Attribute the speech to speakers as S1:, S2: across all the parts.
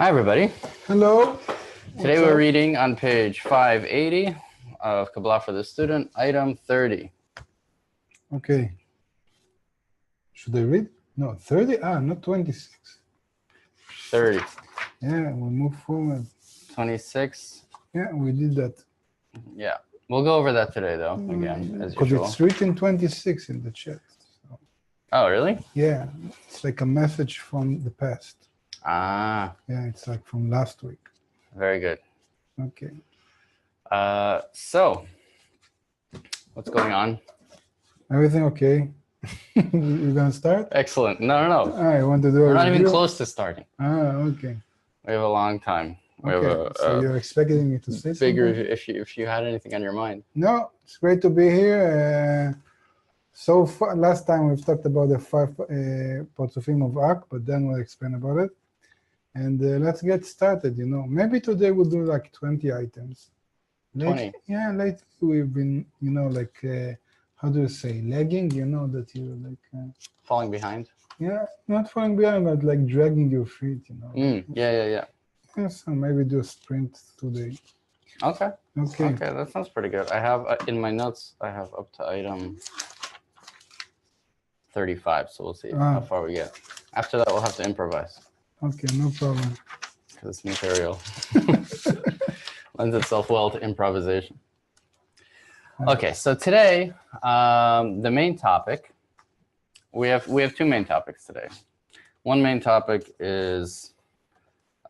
S1: Hi, everybody.
S2: Hello.
S1: Today we're reading on page 580 of Kabbalah for the Student, item 30.
S2: Okay. Should I read? No, 30? Not 26.
S1: 30.
S2: Yeah, we move forward.
S1: 26.
S2: Yeah, we did that.
S1: Yeah. We'll go over that today, though, again, as
S2: Because
S1: usual.
S2: it's written 26 in the chat. So.
S1: Oh, really?
S2: Yeah, it's like a message from the past.
S1: Ah.
S2: Yeah, it's like from last week.
S1: Very good.
S2: Okay.
S1: So, what's going on?
S2: Everything okay? You're going to start?
S1: Excellent. No.
S2: I want to do
S1: We're
S2: a
S1: not
S2: review.
S1: even close to starting.
S2: Okay.
S1: We have a long time. We
S2: okay.
S1: have
S2: So you're expecting me to say
S1: bigger
S2: something?
S1: if you had anything on your mind.
S2: No, it's great to be here. So far, last time we've talked about the 5 Parzufim of Ak, but then we'll explain about it. And let's get started, Maybe today we'll do like 20 items.
S1: 20?
S2: Yeah, lately we've been, how do you say, lagging, that you like...
S1: Falling behind?
S2: Yeah, not falling behind, but like dragging your feet,
S1: Yeah.
S2: Yeah, so maybe do a sprint today.
S1: Okay.
S2: Okay.
S1: Okay, that sounds pretty good. I have, in my notes, I have up to item 35, so we'll see how far we get. After that, we'll have to improvise.
S2: Okay, no problem.
S1: Because this material lends itself well to improvisation. Okay, so today, the main topic, we have two main topics today. One main topic is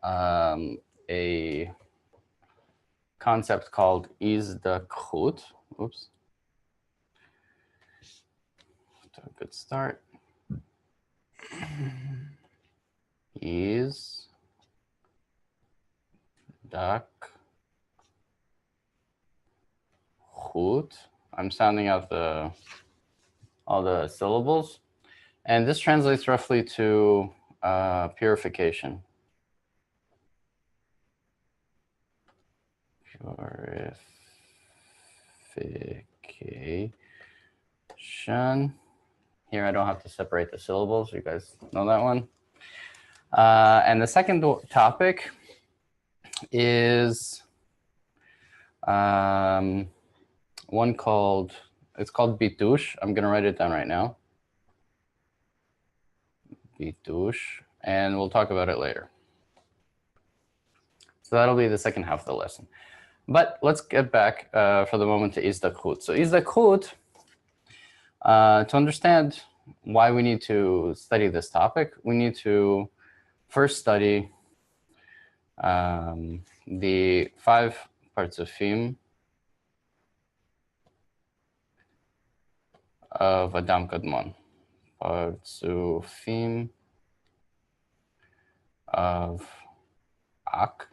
S1: a concept called izdakhut. Oops. A good start. Izdakhut. I'm sounding out all the syllables, and this translates roughly to purification. Purification. Here I don't have to separate the syllables. You guys know that one. And the second topic is one called, it's called bitush. I'm going to write it down right now. Bitush. And we'll talk about it later. So that'll be the second half of the lesson. But let's get back for the moment to izdakhut. So izdakhut, to understand why we need to study this topic, we need to first study the 5 Parzufim of Adam Kadmon. Parzufim of Ak,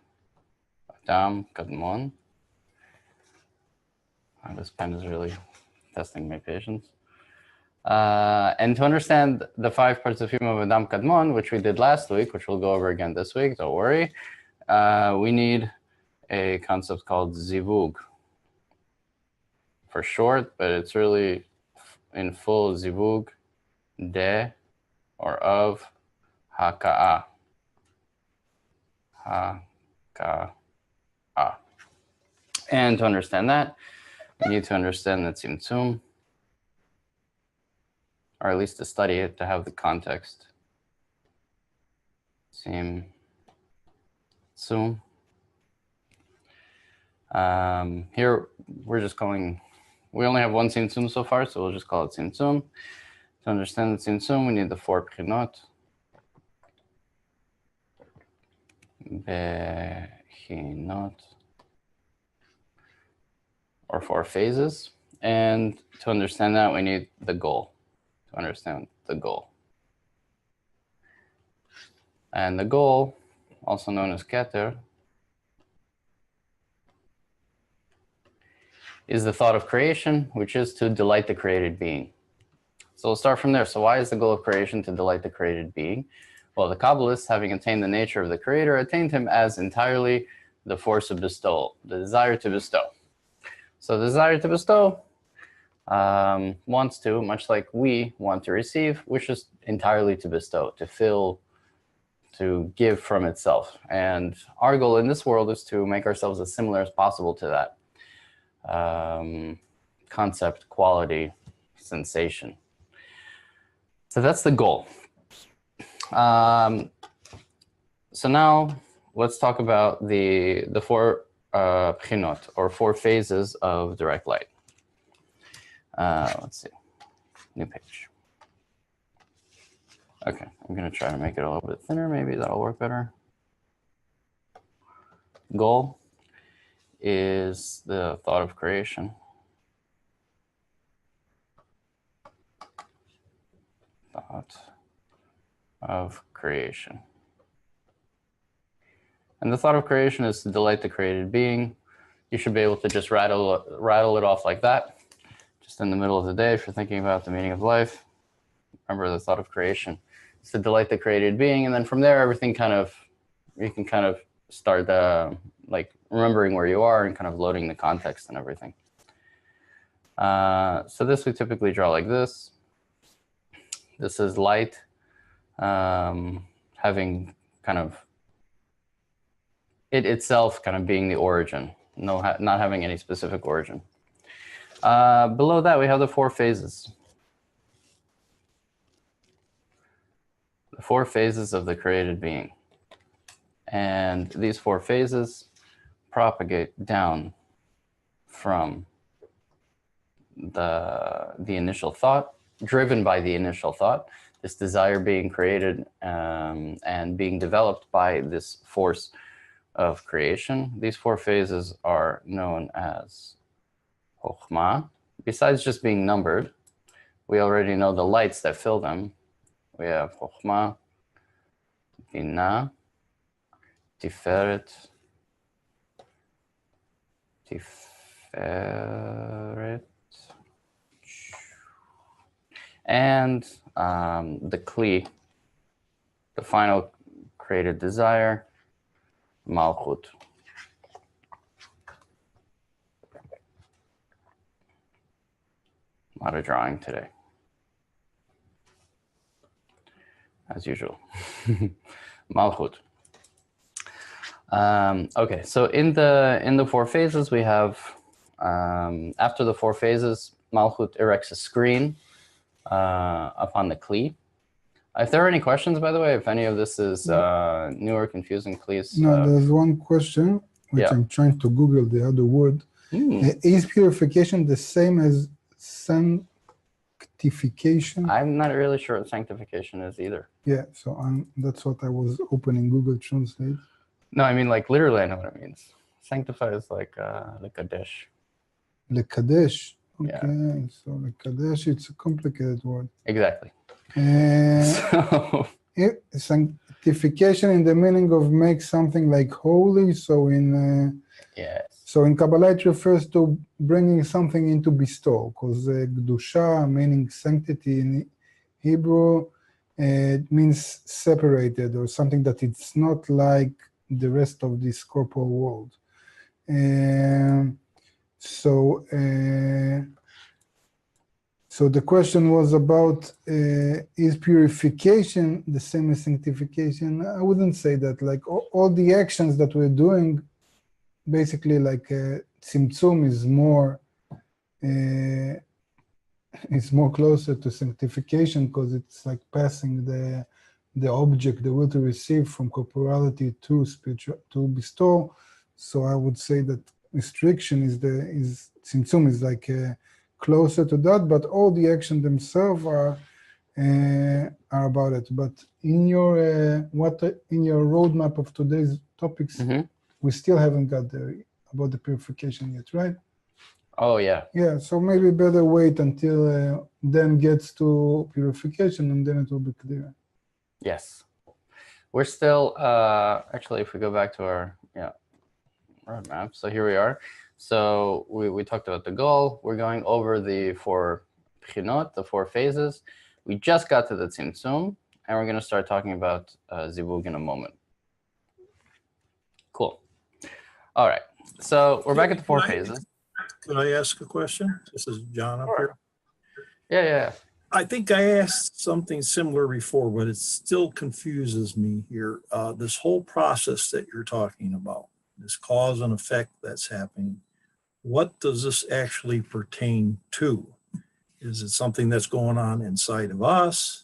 S1: Adam Kadmon. This pen is really testing my patience. And to understand the 5 Parzufim of Adam Kadmon, which we did last week, which we'll go over again this week, don't worry, we need a concept called zivug for short, but it's really in full zivug de or of haka'a. Haka'a. And to understand that, we need to understand the tzimtzum, or at least to study it, to have the context. Tzimtzum. Here we're just calling, we only have one tzimtzum so far, so we'll just call it tzimtzum. To understand the tzimtzum, we need the 4 pchinot. Bechinot, or 4 phases. And to understand that, we need the goal. To understand the goal. And the goal, also known as keter, is the thought of creation, which is to delight the created being. So we'll start from there. So why is the goal of creation to delight the created being? Well, the Kabbalists, having attained the nature of the creator, attained him as entirely the force of bestowal, the desire to bestow. So the desire to bestow wants to, much like we want to receive, wishes entirely to bestow, to fill to give from itself. And our goal in this world is to make ourselves as similar as possible to that concept, quality, sensation. So that's the goal. So now let's talk about the four pchinot, or four phases of direct light. Let's see, new page. Okay, I'm gonna try to make it a little bit thinner. Maybe that'll work better. Goal is the thought of creation. Thought of creation. And the thought of creation is to delight the created being. You should be able to just rattle it off like that, just in the middle of the day if you're thinking about the meaning of life. Remember, the thought of creation is to delight the created being, and then from there, everything you can kind of start like remembering where you are and kind of loading the context and everything. So this we typically draw like this. This is light having kind of it itself kind of being the origin, not having any specific origin. Below that, we have the four phases. The four phases of the created being. And these four phases propagate down from the initial thought, driven by the initial thought, this desire being created and being developed by this force of creation. These four phases are known as Chokhmah. Besides just being numbered, we already know the lights that fill them. We have Chokhmah, Binah, Tiferet, and the Kli, the final created desire, Malchut. A lot of drawing today, as usual. Malchut. Okay, so in the four phases we have, after the four phases, Malchut erects a screen upon the Kli. If there are any questions, by the way, if any of this is new or confusing, please.
S2: No, there's one question which I'm trying to Google the other word. Is purification the same as sanctification?
S1: I'm not really sure what sanctification is either.
S2: Yeah, so that's what I was opening Google Translate.
S1: No, I mean, like, literally I know what it means. Sanctify is like Kadesh.
S2: Kadesh. Okay,
S1: Yeah.
S2: so Kadesh, it's a complicated word.
S1: Exactly.
S2: So, sanctification in the meaning of make something like holy. So in so in Kabbalah it refers to bringing something into bestow, because Kedusha, meaning sanctity in Hebrew, it means separated, or something that it's not like the rest of this corporal world. So the question was about, is purification the same as sanctification? I wouldn't say that. Like all the actions that we're doing, basically like Tzimtzum is more closer to sanctification, because it's like passing the object, the will to receive, from corporality to spiritual, to bestow. So I would say that restriction is Tzimtzum is like closer to that, but all the action themselves are about it. But in your in your roadmap of today's topics, we still haven't got there about the purification yet, right?
S1: Oh yeah.
S2: Yeah. So maybe better wait until then gets to purification, and then it will be clear.
S1: Yes, we're still actually, if we go back to our roadmap, so here we are. So we talked about the goal. We're going over the four pchinot, the four phases. We just got to the tzimtzum, and we're going to start talking about zivug in a moment. Cool. All right. So we're back at the four phases.
S3: Can I ask a question? This is John up here.
S1: Yeah.
S3: I think I asked something similar before, but it still confuses me here. This whole process that you're talking about, this cause and effect that's happening, what does this actually pertain to? Is it something that's going on inside of us?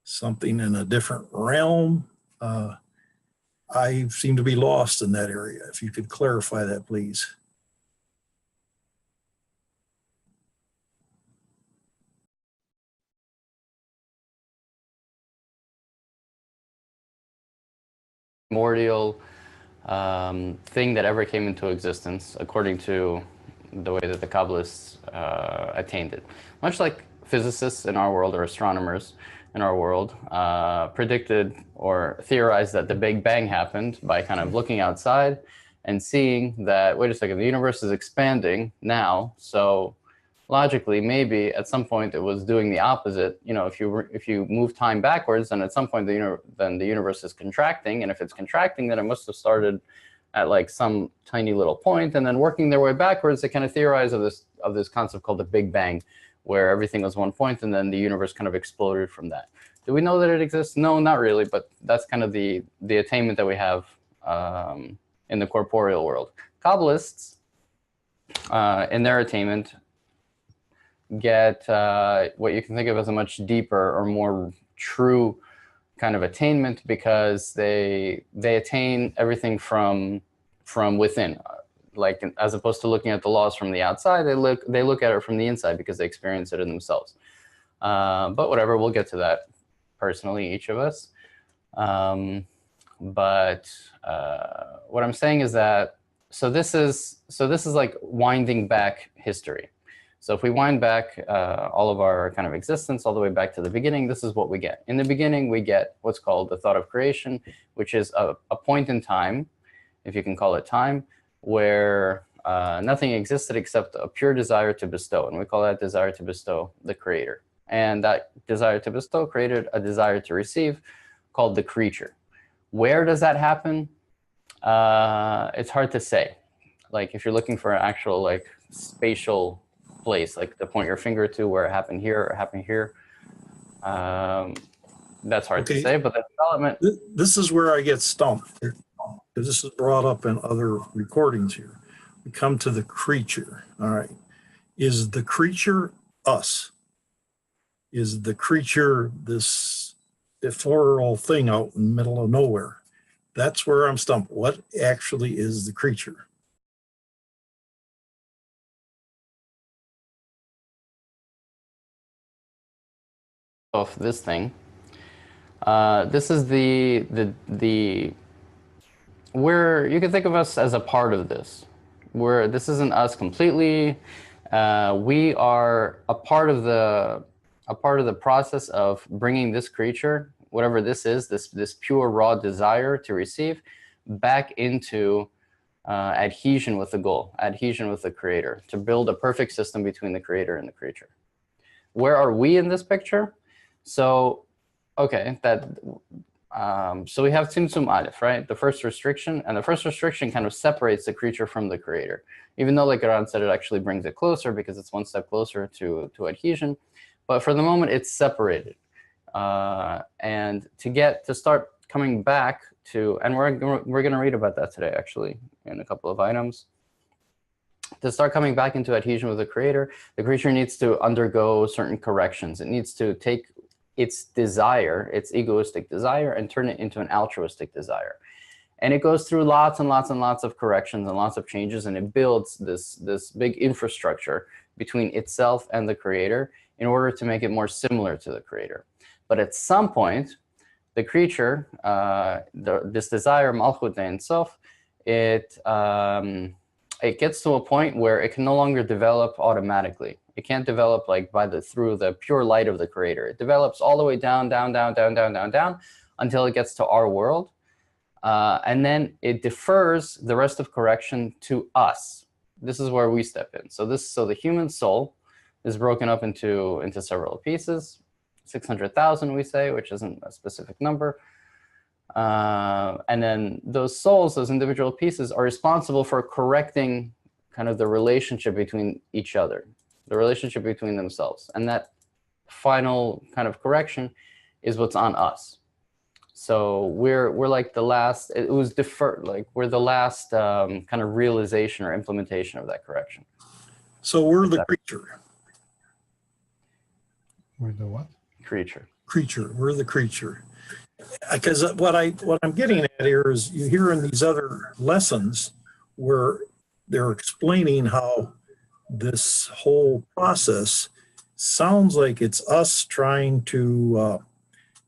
S3: Something in a different realm? I seem to be lost in that area. If you could clarify that, please.
S1: Primordial thing that ever came into existence, according to the way that the Kabbalists attained it. Much like physicists in our world or astronomers in our world predicted or theorized that the Big Bang happened by kind of looking outside and seeing that, wait a second, the universe is expanding now, so logically, maybe at some point it was doing the opposite. You know, if you move time backwards, then at some point then the universe is contracting, and if it's contracting, then it must have started at like some tiny little point, and then working their way backwards. They kind of theorize of this concept called the Big Bang, where everything was one point, and then the universe kind of exploded from that. Do we know that it exists? No, not really, but that's kind of the attainment that we have in the corporeal world. Kabbalists, in their attainment, get what you can think of as a much deeper or more true kind of attainment, because they attain everything from within, like as opposed to looking at the laws from the outside. They look at it from the inside because they experience it in themselves. But whatever, we'll get to that personally, each of us. But what I'm saying is that so this is like winding back history. So if we wind back all of our kind of existence all the way back to the beginning, this is what we get. In the beginning, we get what's called the thought of creation, which is a point in time, if you can call it time, where nothing existed except a pure desire to bestow. And we call that desire to bestow the creator. And that desire to bestow created a desire to receive called the creature. Where does that happen? It's hard to say. Like if you're looking for an actual like spatial place, like to point your finger to where it happened here or happened here. That's hard to say, but the development.
S3: This is where I get stumped, because this is brought up in other recordings here. We come to the creature. All right. Is the creature us? Is the creature this ephemeral thing out in the middle of nowhere? That's where I'm stumped. What actually is the creature?
S1: Of this thing. This is the where you can think of us as a part of this. Where this isn't us completely. We are a part of the process of bringing this creature, whatever this is, this pure raw desire to receive, back into adhesion with the goal, adhesion with the creator, to build a perfect system between the creator and the creature. Where are we in this picture? So, okay, so we have Tzimtzum Aleph, right? The first restriction, and the first restriction kind of separates the creature from the creator. Even though, like Aaron said, it actually brings it closer because it's one step closer to adhesion. But for the moment, it's separated. And to start coming back to, and we're going to read about that today, actually, in a couple of items. To start coming back into adhesion with the creator needs to undergo certain corrections. It needs to take its desire, its egoistic desire, and turn it into an altruistic desire. And it goes through lots and lots and lots of corrections and lots of changes, and it builds this big infrastructure between itself and the creator in order to make it more similar to the creator. But at some point, the creature, this desire, Malchut Ein Sof, it gets to a point where it can no longer develop automatically. It can't develop like through the pure light of the creator. It develops all the way down, until it gets to our world. And then it defers the rest of correction to us. This is where we step in. So the human soul is broken up into several pieces, 600,000 we say, which isn't a specific number. And then those souls, those individual pieces, are responsible for correcting kind of the relationship between each other, the relationship between themselves. And that final kind of correction is what's on us. So we're like the last, it was deferred, like we're the last kind of realization or implementation of that correction.
S3: So we're the creature.
S2: We're the what?
S1: Creature.
S3: Creature. We're the creature. Because what I'm getting at here is you hear in these other lessons where they're explaining how this whole process sounds like it's us trying to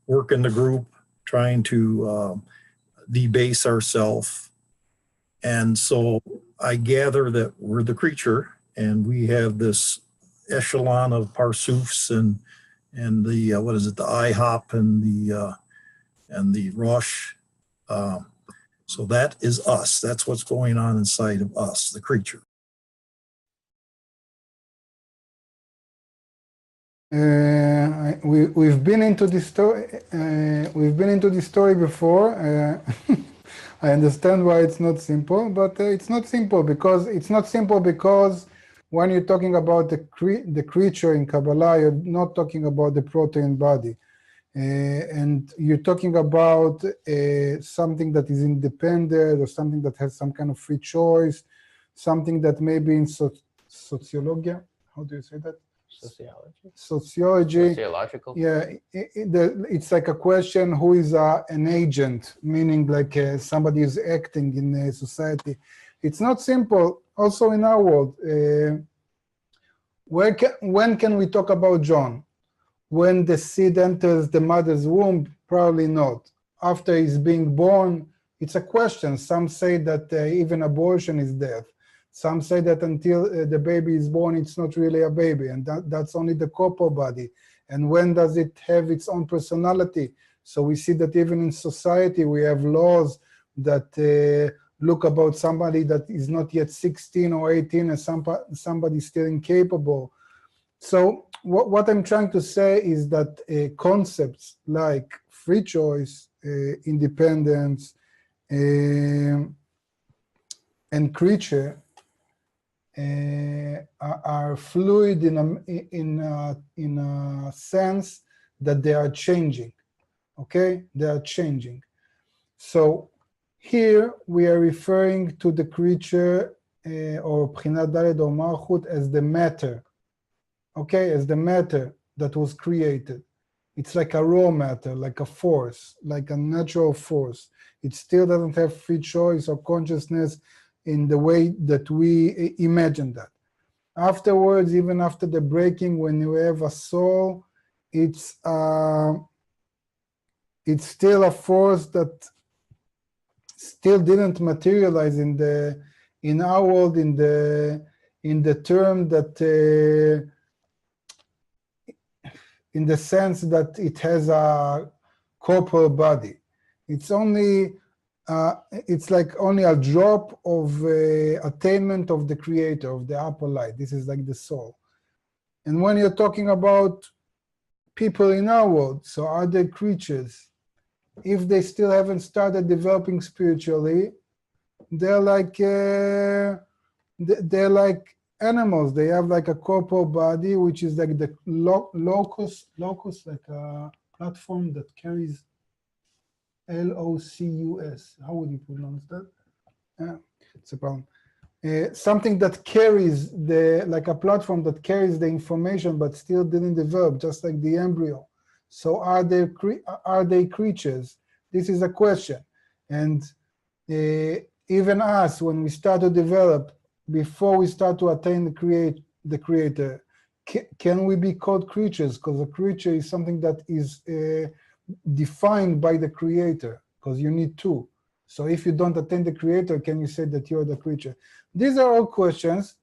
S3: work in the group, trying to debase ourselves. And so I gather that we're the creature and we have this echelon of Parsoufs and the, what is it, the IHOP and the Rosh. So that is us. That's what's going on inside of us, the creature.
S2: We've been into this story. We've been into this story before. I understand why it's not simple, but it's not simple because when you're talking about the creature in Kabbalah, you're not talking about the protein body, and you're talking about something that is independent or something that has some kind of free choice, something that maybe in sociology. How do you say that? Sociology.
S1: Sociological.
S2: Yeah, it's like a question: who is an agent? Meaning, like somebody is acting in society. It's not simple. Also, in our world, when can we talk about John? When the seed enters the mother's womb? Probably not. After he's being born, it's a question. Some say that even abortion is death. Some say that until the baby is born, it's not really a baby, and that's only the corporal body. And when does it have its own personality? So we see that even in society, we have laws that look about somebody that is not yet 16 or 18 and somebody still incapable. So what I'm trying to say is that concepts like free choice, independence, and creature are fluid in a sense that they are changing. Okay, they are changing. So here we are referring to the creature or Bchinat Daled or Malchut as the matter. Okay, as the matter that was created. It's like a raw matter, like a force, like a natural force. It still doesn't have free choice or consciousness in the way that we imagine that. Afterwards, even after the breaking, when you have a soul, it's still a force that still didn't materialize in our world in the term that in the sense that it has a corporal body. It's only it's like only a drop of attainment of the creator, of the upper light. This is like the soul. And when you're talking about people in our world, so other creatures, if they still haven't started developing spiritually, they're like animals. They have like a corporal body, which is like the locus, like a platform that carries LOCUS. How would you pronounce that? It's a problem. Something that carries like a platform that carries the information but still didn't develop, just like the embryo. So are they creatures? This is a question. And even us, when we start to develop, before we start to attain the creator, can we be called creatures? Because a creature is something that is defined by the creator, because you need two. So if you don't attain the creator, can you say that you're the creature? These are all questions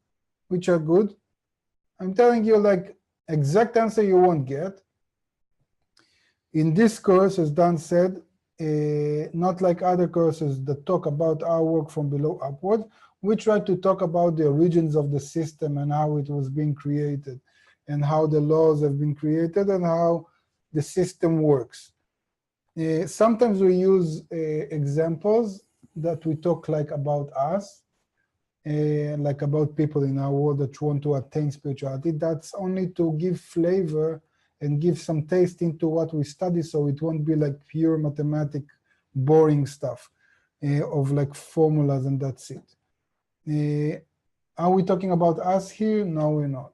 S2: which are good. I'm telling you, like, exact answer you won't get. In this course, as Dan said, not like other courses that talk about our work from below upward, we try to talk about the origins of the system and how it was being created and how the laws have been created and how the system works. Sometimes we use examples that we talk like about us, like about people in our world that want to attain spirituality. That's only to give flavor and give some taste into what we study, so it won't be like pure mathematic, boring stuff of like formulas and that's it. Are we talking about us here? No, we're not.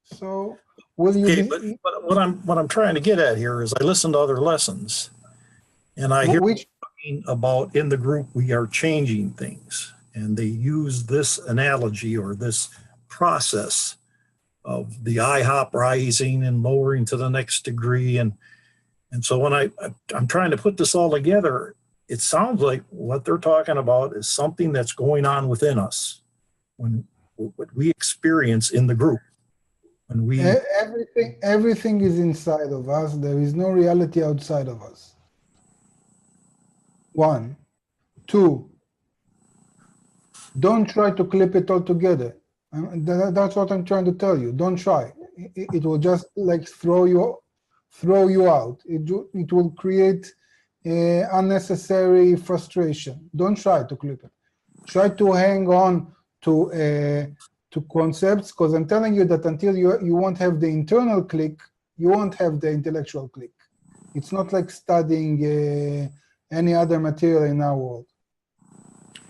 S2: So will you
S3: Okay,
S2: be
S3: but what I'm trying to get at here is I listen to other lessons, and I hear
S2: which
S3: talking about in the group we are changing things, and they use this analogy or this process of the IHOP rising and lowering to the next degree, and so when I'm trying to put this all together, it sounds like what they're talking about is something that's going on within us when what we experience in the group. When we
S2: everything is inside of us. There is no reality outside of us. 1, 2. Don't try to clip it all together. That's what I'm trying to tell you. Don't try. It will just like throw you out. It will create unnecessary frustration. Don't try to clip it. Try to hang on to concepts, because I'm telling you that until you won't have the internal click, you won't have the intellectual click. It's not like studying any other material in our world.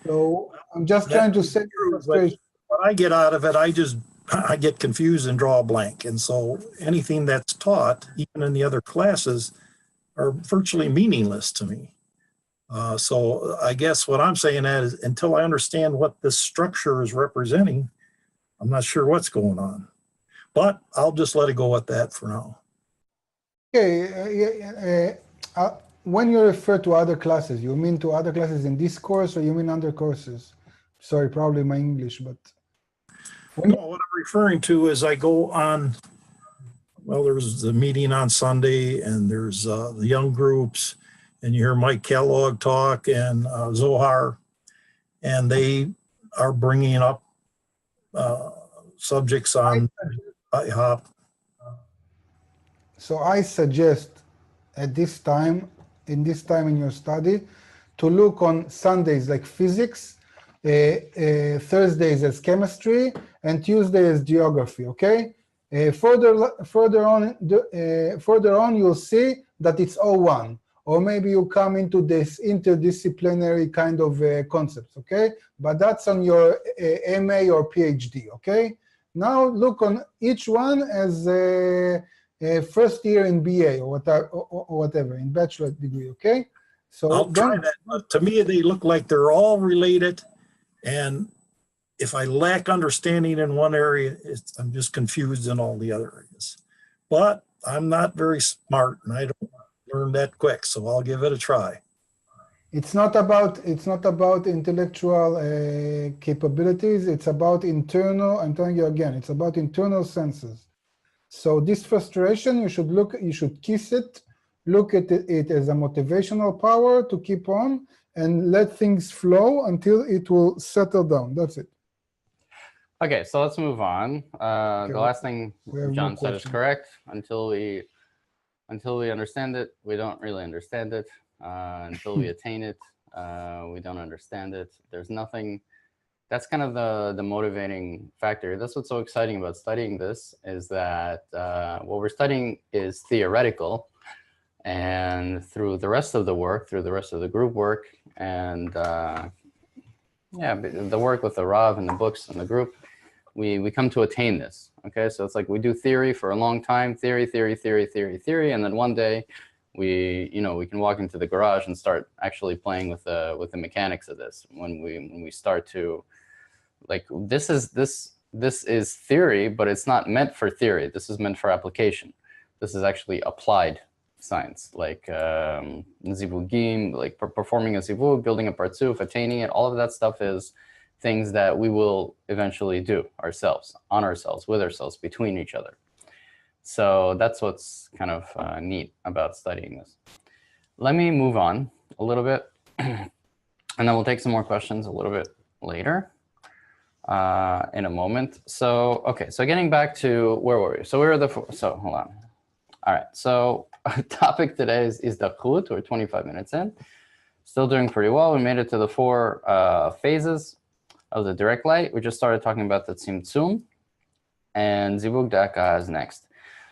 S2: So I'm just trying to set frustration.
S3: What I get out of it, I get confused and draw a blank. And so anything that's taught, even in the other classes, are virtually meaningless to me. So I guess what I'm saying is until I understand what this structure is representing, I'm not sure what's going on. But I'll just let it go at that for now.
S2: Okay. When you refer to other classes, you mean to other classes in this course, or you mean other courses? Sorry, probably my English, but...
S3: No, what I'm referring to is I go on, well, there's the meeting on Sunday, and there's the young groups, and you hear Mike Kellogg talk and Zohar, and they are bringing up subjects on IHOP.
S2: So I suggest at this time, in your study, to look on Sundays like physics, Thursdays as chemistry, and Tuesday as geography. Okay. Further on, you'll see that it's all one, or maybe you come into this interdisciplinary kind of concepts. Okay, but that's on your MA or PhD. Okay. Now look on each one as a first year in BA or whatever in bachelor degree. Okay. So
S3: I'll try that, but to me they look like they're all related, and if I lack understanding in one area, I'm just confused in all the other areas. But I'm not very smart, and I don't learn that quick, so I'll give it a try.
S2: It's not about intellectual capabilities. It's about internal. I'm telling you again, it's about internal senses. So this frustration, you should kiss it, look at it as a motivational power to keep on and let things flow until it will settle down. That's it.
S1: Okay, so let's move on. The last thing John said is correct. Until we understand it, we don't really understand it. Until we attain it, we don't understand it. There's nothing. That's kind of the motivating factor. That's what's so exciting about studying this, is that what we're studying is theoretical, and through the rest of the work, through the rest of the group work, and the work with the Rav and the books and the group, we come to attain this. Okay, so it's like we do theory for a long time, theory, and then one day we can walk into the garage and start actually playing with the mechanics of this. When we start to, like, this is theory, but it's not meant for theory. This is meant for application. This is actually applied science, like zivugim, like performing a zivug, building a partzuf, attaining it. All of that stuff is things that we will eventually do ourselves, on ourselves, with ourselves, between each other. So that's what's kind of neat about studying this. Let me move on a little bit, and then we'll take some more questions a little bit later in a moment. So, okay, so getting back to where were we? So hold on. All right, so our topic today is the Chut. We're 25 minutes in. Still doing pretty well. We made it to the 4 phases of the direct light. We just started talking about the Tzimtzum, and Zivug Daka is next.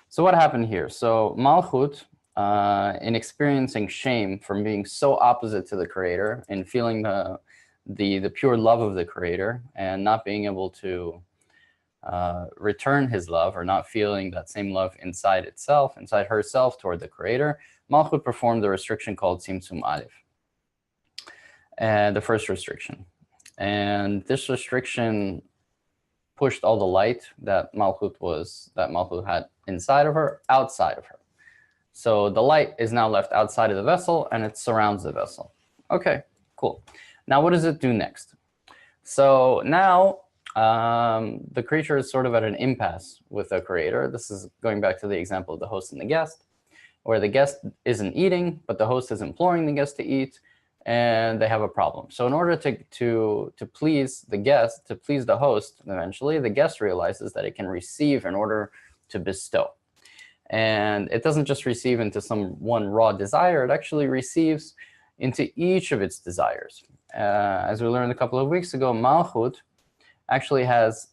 S1: So what happened here? So Malchut, in experiencing shame from being so opposite to the Creator and feeling the pure love of the Creator and not being able to return his love, or not feeling that same love inside itself, inside herself toward the Creator, Malchut performed a restriction called Tzimtzum Aleph, and the first restriction. And this restriction pushed all the light that Malchut had inside of her, outside of her. So the light is now left outside of the vessel and it surrounds the vessel. Okay, cool. Now what does it do next? So now the creature is sort of at an impasse with the Creator. This is going back to the example of the host and the guest, where the guest isn't eating, but the host is imploring the guest to eat, and they have a problem. So in order to please the guest, to please the host, eventually the guest realizes that it can receive in order to bestow. And it doesn't just receive into some one raw desire, it actually receives into each of its desires. As we learned a couple of weeks ago, Malchut actually has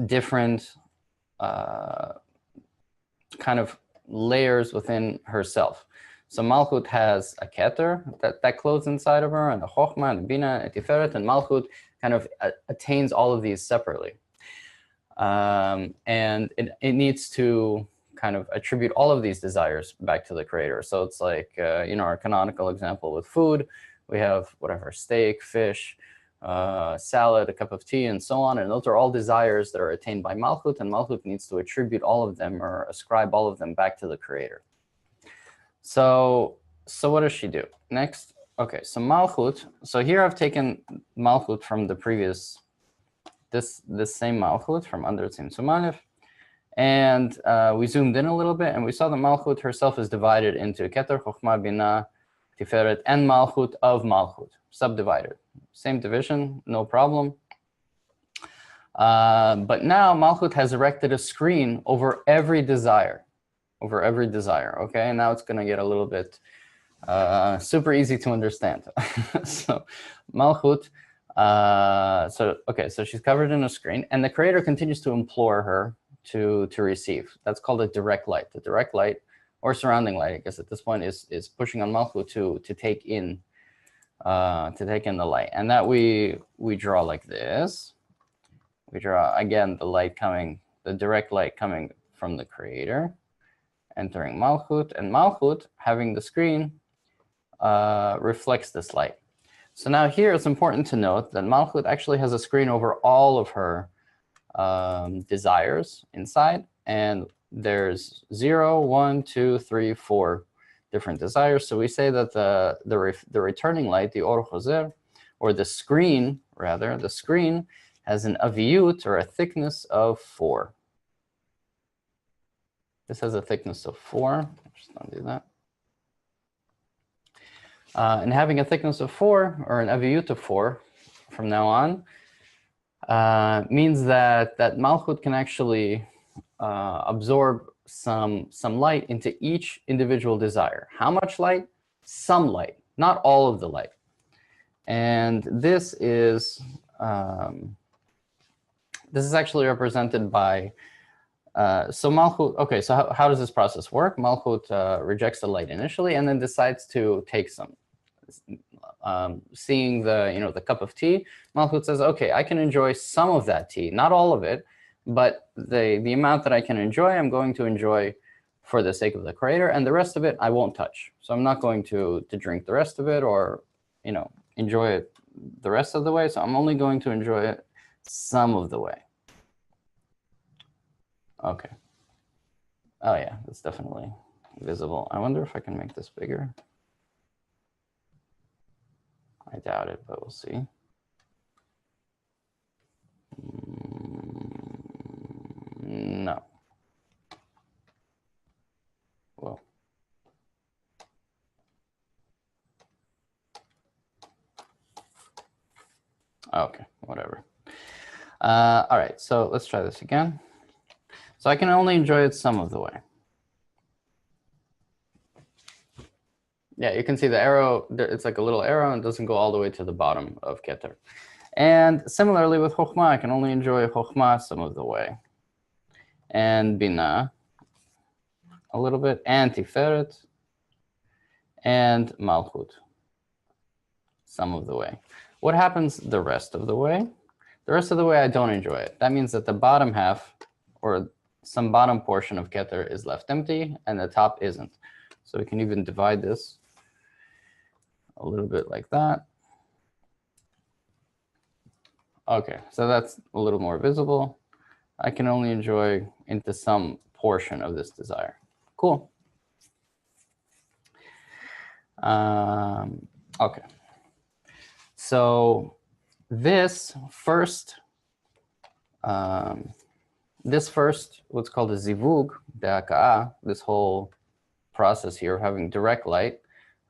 S1: different kind of layers within herself. So Malchut has a Keter that clothes inside of her, and a Chokhmah, and a Bina, and a Tiferet, and Malchut kind of attains all of these separately. And it needs to kind of attribute all of these desires back to the Creator. So it's like, our canonical example with food, we have whatever, steak, fish, salad, a cup of tea, and so on. And those are all desires that are attained by Malchut, and Malchut needs to attribute all of them or ascribe all of them back to the Creator. So what does she do next? Okay, so Malchut. So here I've taken Malchut from the previous, this same Malchut from under Tzimtzum Aleph, and we zoomed in a little bit, and we saw that Malchut herself is divided into Keter, Chokhmah, Bina, Tiferet, and Malchut of Malchut, subdivided. Same division, no problem. But now Malchut has erected a screen over every desire. Okay, and now it's going to get a little bit super easy to understand. So Malchut, so she's covered in a screen, and the Creator continues to implore her to receive. That's called a direct light. The direct light, or surrounding light, I guess at this point, is pushing on Malchut to take in the light, and that we draw like this. We draw again the direct light coming from the Creator, entering Malchut, and Malchut, having the screen, reflects this light. So now here it's important to note that Malchut actually has a screen over all of her desires inside, and there's 0, 1, 2, 3, 4 different desires. So we say that the returning light, the Or Choser, or the screen has an aviyut, or a thickness of 4. This has a thickness of 4. Just undo that. And having a thickness of 4, or an aviyut of 4, from now on, means that Malchut can actually absorb some light into each individual desire. How much light? Some light, not all of the light. And this is actually represented by so Malchut. Okay, so how does this process work? Malchut rejects the light initially, and then decides to take some. Seeing the cup of tea, Malchut says, okay, I can enjoy some of that tea, not all of it, but the amount that I can enjoy, I'm going to enjoy for the sake of the Creator, and the rest of it I won't touch. So I'm not going to drink the rest of it, or enjoy it the rest of the way. So I'm only going to enjoy it some of the way. Okay. Oh yeah, that's definitely visible. I wonder if I can make this bigger. I doubt it, but we'll see. No. Whoa. Okay, whatever. All right, so let's try this again. So I can only enjoy it some of the way. Yeah, you can see the arrow, it's like a little arrow, and doesn't go all the way to the bottom of Keter. And similarly with Chokhmah, I can only enjoy Chokhmah some of the way. and Bina a little bit, and Tiferet, and Malchut some of the way. What happens the rest of the way? The rest of the way, I don't enjoy it. That means that the bottom half, or some bottom portion of Keter, is left empty, and the top isn't. So we can even divide this a little bit like that. Okay, so that's a little more visible. I can only enjoy into some portion of this desire. Cool. Okay. So this first, what's called a zivug, be'aka'ah, this whole process here of having direct light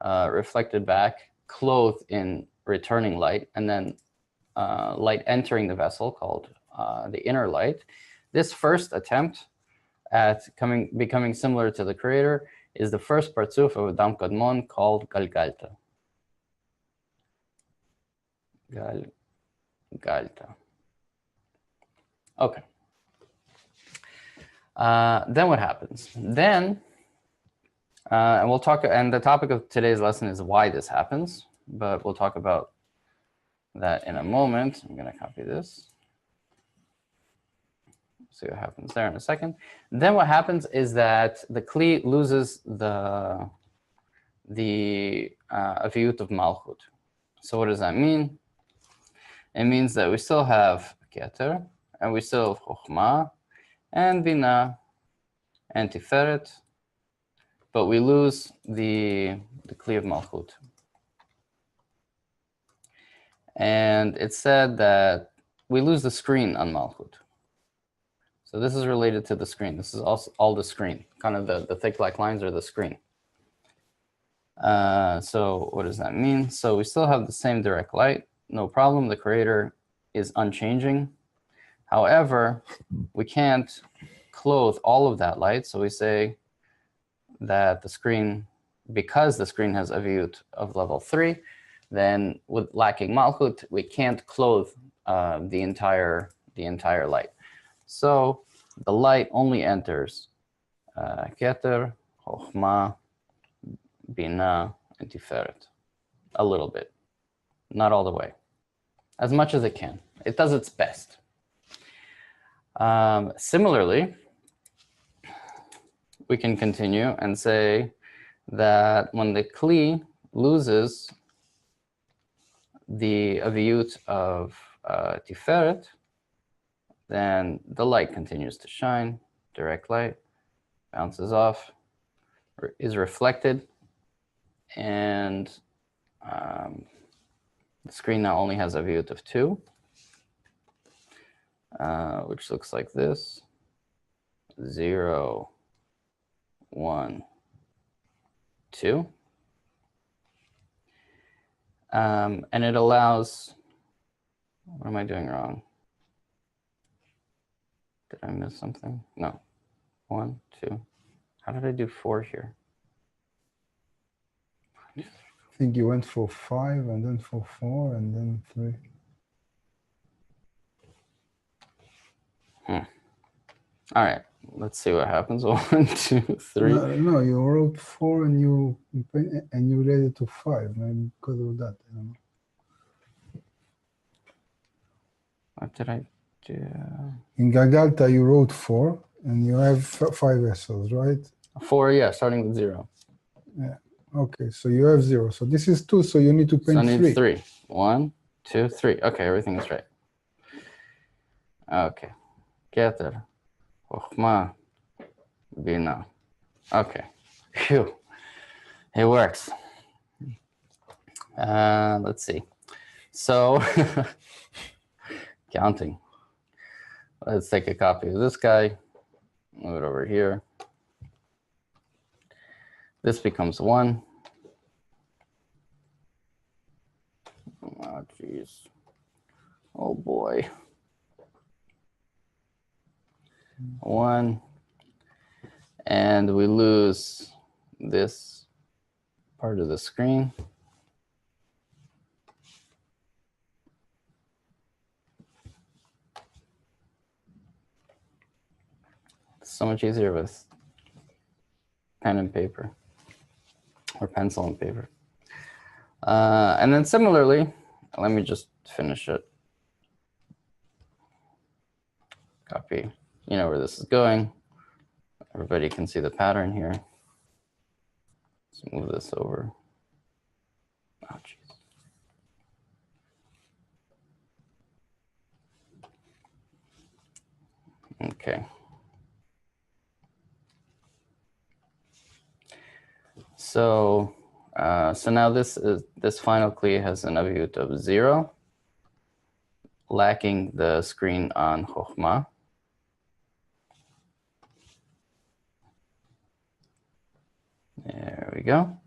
S1: reflected back, clothed in returning light, and then light entering the vessel called the inner light. This first attempt at becoming similar to the Creator is the first partzuf of Adam Kadmon called Galgalta. Galgalta. Okay. Then what happens? Then, and we'll talk, and the topic of today's lesson is why this happens, but we'll talk about that in a moment. I'm going to copy this. See what happens there in a second. Then what happens is that the Kli loses the aviyut of Malchut. So what does that mean? It means that we still have Keter, and we still have Chokhmah, and Bina, and Tiferet, but we lose the Kli of Malchut. And it's said that we lose the screen on Malchut. So this is related to the screen. This is also all the screen. Kind of the thick black lines are the screen. So what does that mean? So we still have the same direct light. No problem. The Creator is unchanging. However, we can't clothe all of that light. So we say that the screen, because the screen has aviyut of level 3, then with lacking Malchut, we can't clothe the entire light. So the light only enters Keter, Chokhmah, Bina, and Tiferet. A little bit. Not all the way. As much as it can. It does its best. Similarly, we can continue and say that when the Kli loses the aviyut of Tiferet, then the light continues to shine, direct light, bounces off, is reflected, and the screen now only has a aviyut of 2, which looks like this: 0, 1, 2. And it allows, what am I doing wrong? Did I miss something? No. 1, 2. How did I do 4 here?
S2: I think you went for 5 and then for 4 and then 3.
S1: All right. Let's see what happens. 1, 2, 3.
S2: No, you wrote 4 and you read it to 5. Maybe because of that. I don't know.
S1: What did I do?
S2: In Gagalta, you wrote 4 and you have 5 vessels, right?
S1: 4, yeah, starting with 0.
S2: Yeah. Okay, so you have 0. So this is 2, so you need to paint
S1: So I need
S2: 3.
S1: 3. 1, 2, 3. Okay, everything is right. Okay. Keter, Chokhmah, Bina. Okay. Phew. It works. Let's see. So, counting. Let's take a copy of this guy. Move it over here. This becomes 1. Oh, jeez. Oh, boy. 1. And we lose this part of the screen. It's so much easier with pen and paper, or pencil and paper. And then similarly, let me just finish it. Copy. You know where this is going. Everybody can see the pattern here. Let's move this over. Oh, jeez. Okay. So now this final Kli has an aviut of 0, lacking the screen on Chokhmah. There we go.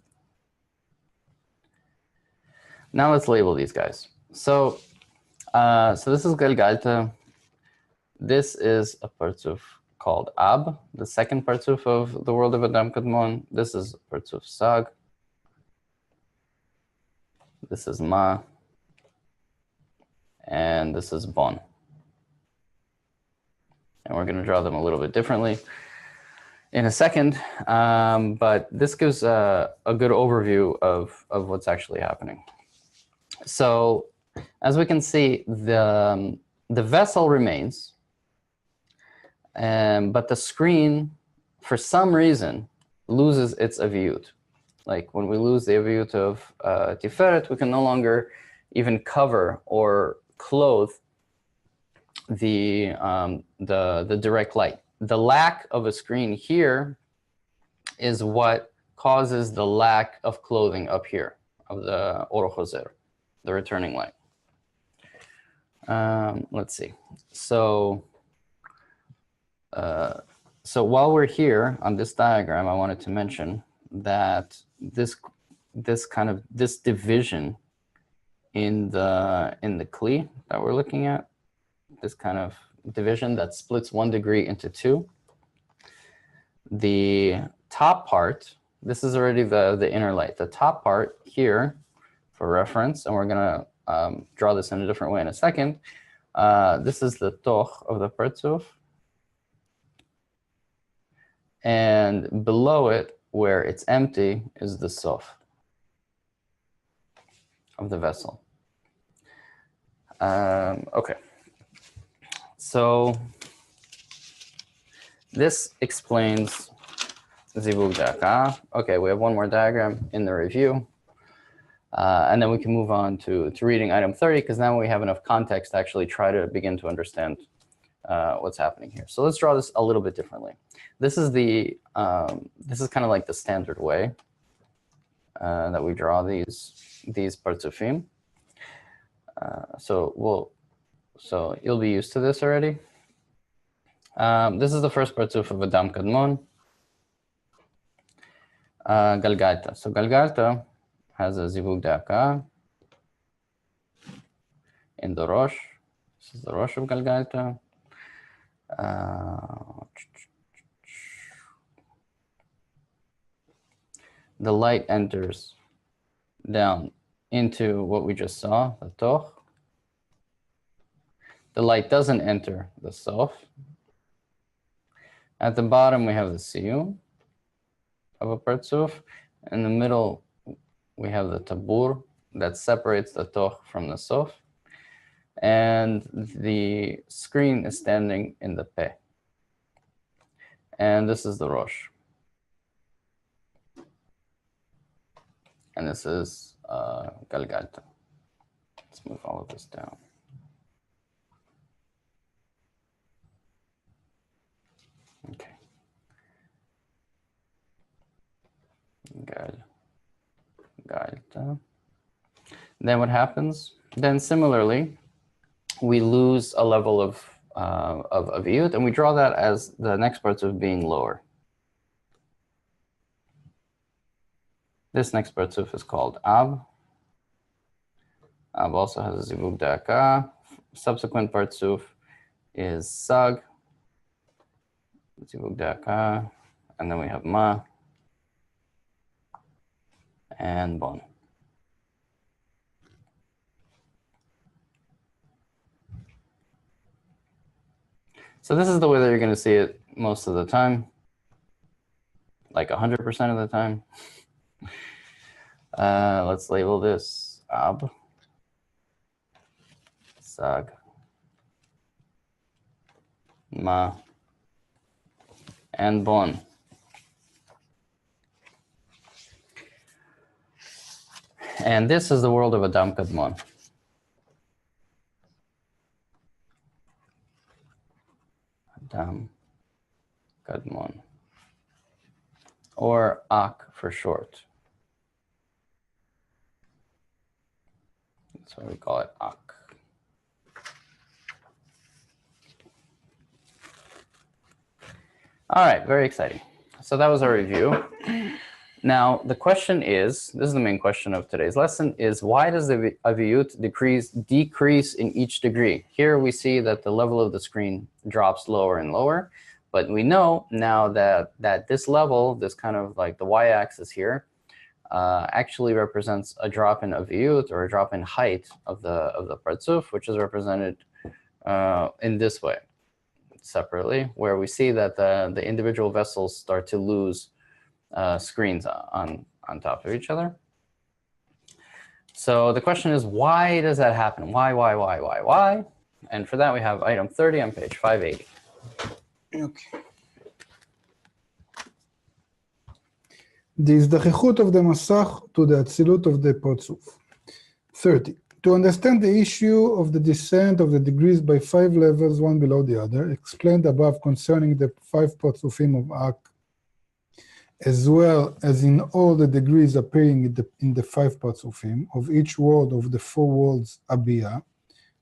S1: Now let's label these guys. So this is Galgalta. This is a partzuf called Ab, the second partzuf of the world of Adam Kadmon. This is partzuf Sag. This is Ma. And this is Bon. And we're going to draw them a little bit differently in a second, but this gives a good overview of what's actually happening. So as we can see, the vessel remains, but the screen, for some reason, loses its aviut. Like when we lose the aviut of Tiferet, we can no longer even cover or clothe the direct light. The lack of a screen here is what causes the lack of clothing up here of the Or Choser, the returning light. Let's see. So while we're here on this diagram, I wanted to mention that this division in the Kli that we're looking at, this kind of division that splits 1 degree into 2. The top part, this is already the inner light. The top part here, for reference, and we're going to draw this in a different way in a second. This is the toch of the partzuf. And below it, where it's empty, is the sof of the vessel. Okay. So this explains Zivug Daka. Okay, we have one more diagram in the review. And then we can move on to reading item 30, because now we have enough context to actually try to begin to understand what's happening here. So let's draw this a little bit differently. This is kind of like the standard way that we draw these partzufim. So you'll be used to this already. This is the first partzuf of Adam Kadmon, Galgalta. So Galgalta has a zivug daka in the Rosh. This is the Rosh of Galgalta. The light enters down into what we just saw, the toch. The light doesn't enter the sof. At the bottom, we have the siyum of a partzuf. In the middle, we have the tabur that separates the toch from the sof. And the screen is standing in the peh. And this is the rosh. And this is Galgalta. Let's move all of this down. Okay. Galgalta. Then what happens? Then similarly, we lose a level of aviut, and we draw that as the next parts of being lower. This next partzuf is called Ab. Ab also has a zivug daka. Subsequent partzuf is Sag, zivug daka, and then we have Ma and Bon. So this is the way that you're going to see it most of the time, like 100% of the time. Let's label this Ab, Sag, Ma, and Bon. And this is the world of Adam Kadmon. Adam Kadmon, or Ak for short. That's why we call it Ak. All right, very exciting. So that was our review. Now, the question is, this is the main question of today's lesson, is why does the aviyut decrease in each degree? Here we see that the level of the screen drops lower and lower, but we know now that this level, this kind of like the y-axis here, actually represents a drop in aviyut, or a drop in height of the parzuf, which is represented in this way, separately, where we see that the individual vessels start to lose screens on top of each other. So the question is, why does that happen? Why? And for that, we have item 30 on page 580.
S2: Okay. The הזדככות of the masach to the atzilut of the parzuf. 30. To understand the issue of the descent of the degrees by 5 levels, one below the other, explained above concerning the 5 parzufim of Ak, as well as in all the degrees appearing in the 5 parzufim of each word of the 4 words Abiyah,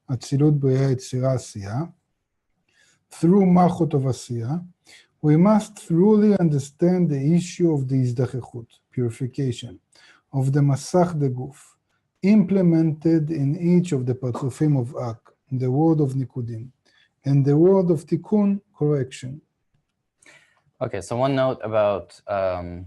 S2: Atzilut, Bria, Yetzirah, Asiyah, through Malchut of Asiyah, we must thoroughly understand the issue of the Izdachechut, purification, of the Masach de Guf, implemented in each of the parzufim of Ak, the word of Nikudim, and the word of Tikkun, correction.
S1: Okay, so one note about kind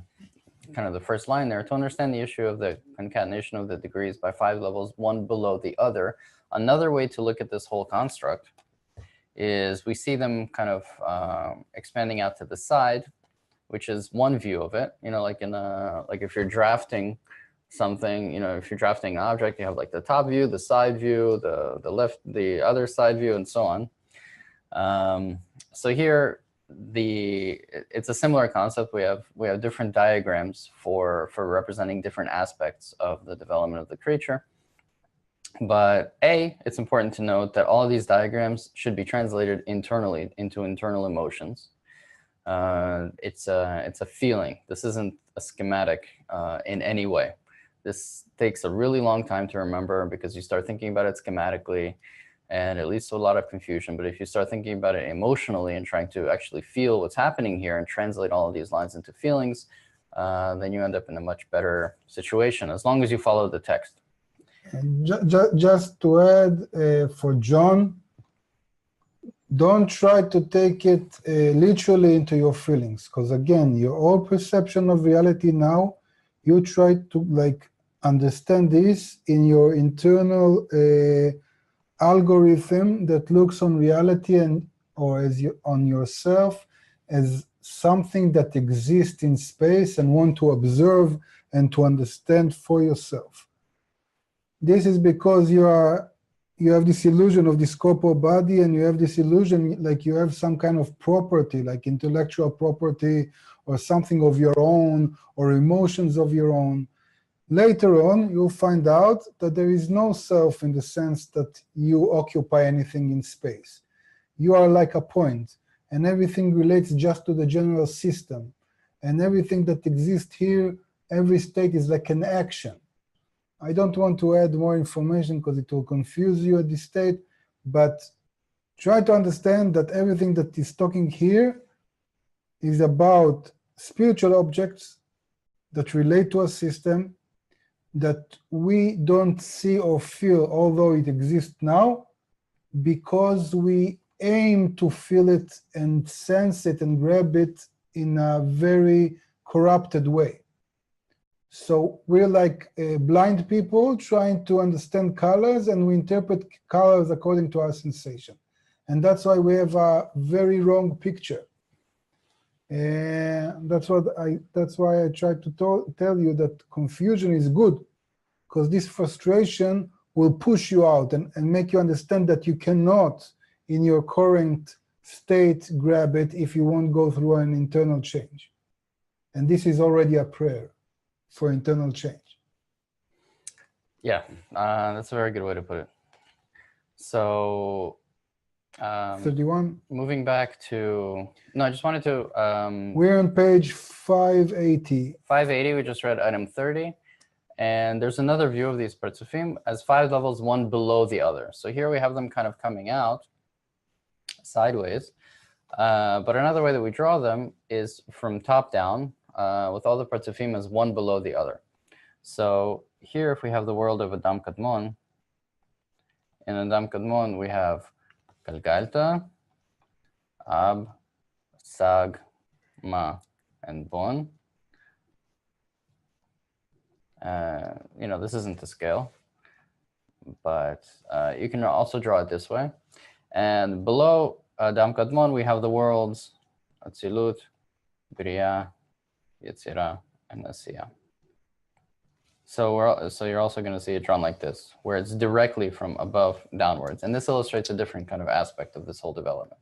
S1: of the first line there. To understand the issue of the concatenation of the degrees by 5 levels, one below the other, another way to look at this whole construct is we see them kind of expanding out to the side, which is one view of it. You know, like like if you're drafting something, you know, if you're drafting an object, you have like the top view, the side view, the left, the other side view, and so on. So here, it's a similar concept. We have different diagrams for representing different aspects of the development of the creature. But it's important to note that all of these diagrams should be translated internally into internal emotions. It's a feeling. This isn't a schematic in any way. This takes a really long time to remember because you start thinking about it schematically, and it leads to a lot of confusion. But if you start thinking about it emotionally and trying to actually feel what's happening here and translate all of these lines into feelings, then you end up in a much better situation, as long as you follow the text.
S2: Just to add, for John, don't try to take it literally into your feelings, because again, your own perception of reality now, you try to like understand this in your internal algorithm that looks on reality or as on yourself as something that exists in space and want to observe and to understand for yourself. This is because you have this illusion of this corporal body, and you have this illusion like you have some kind of property, like intellectual property or something of your own or emotions of your own. Later on, you'll find out that there is no self in the sense that you occupy anything in space. You are like a point, and everything relates just to the general system. And everything that exists here, every state is like an action. I don't want to add more information because it will confuse you at this state, but try to understand that everything that is talking here is about spiritual objects that relate to a system that we don't see or feel, although it exists now, because we aim to feel it and sense it and grab it in a very corrupted way. So we're like blind people trying to understand colors, and we interpret colors according to our sensation. And that's why we have a very wrong picture. And that's why I tried to tell you that confusion is good, because this frustration will push you out and make you understand that you cannot, in your current state, grab it if you won't go through an internal change. And this is already a prayer for internal change.
S1: Yeah, that's a very good way to put it. So
S2: 31.
S1: moving back to, no, I just wanted to.
S2: We're on page 580.
S1: 580, we just read item 30. And there's another view of these Partsufim as 5 levels, one below the other. So here we have them kind of coming out sideways. But another way that we draw them is from top down, with all the Partsufim as one below the other. So here, if we have the world of Adam Kadmon, in Adam Kadmon, we have Galgalta, Ab, Sag, Ma, and Bon. This isn't to scale, but you can also draw it this way. And below Adam Kadmon, we have the worlds Atzilut, Bria, Yetzirah, and Asiya. So you're also going to see it drawn like this, where it's directly from above downwards. And this illustrates a different kind of aspect of this whole development.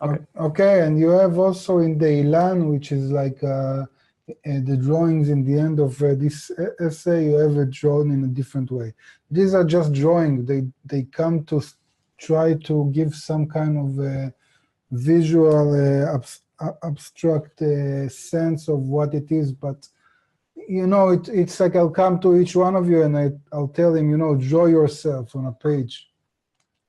S1: Okay.
S2: Okay, and you have also in the Ilan, which is like the drawings in the end of this essay, you have it drawn in a different way. These are just drawing. They come to try to give some kind of visual abstract sense of what it is, but it's like I'll come to each one of you and I'll tell him, draw yourself on a page.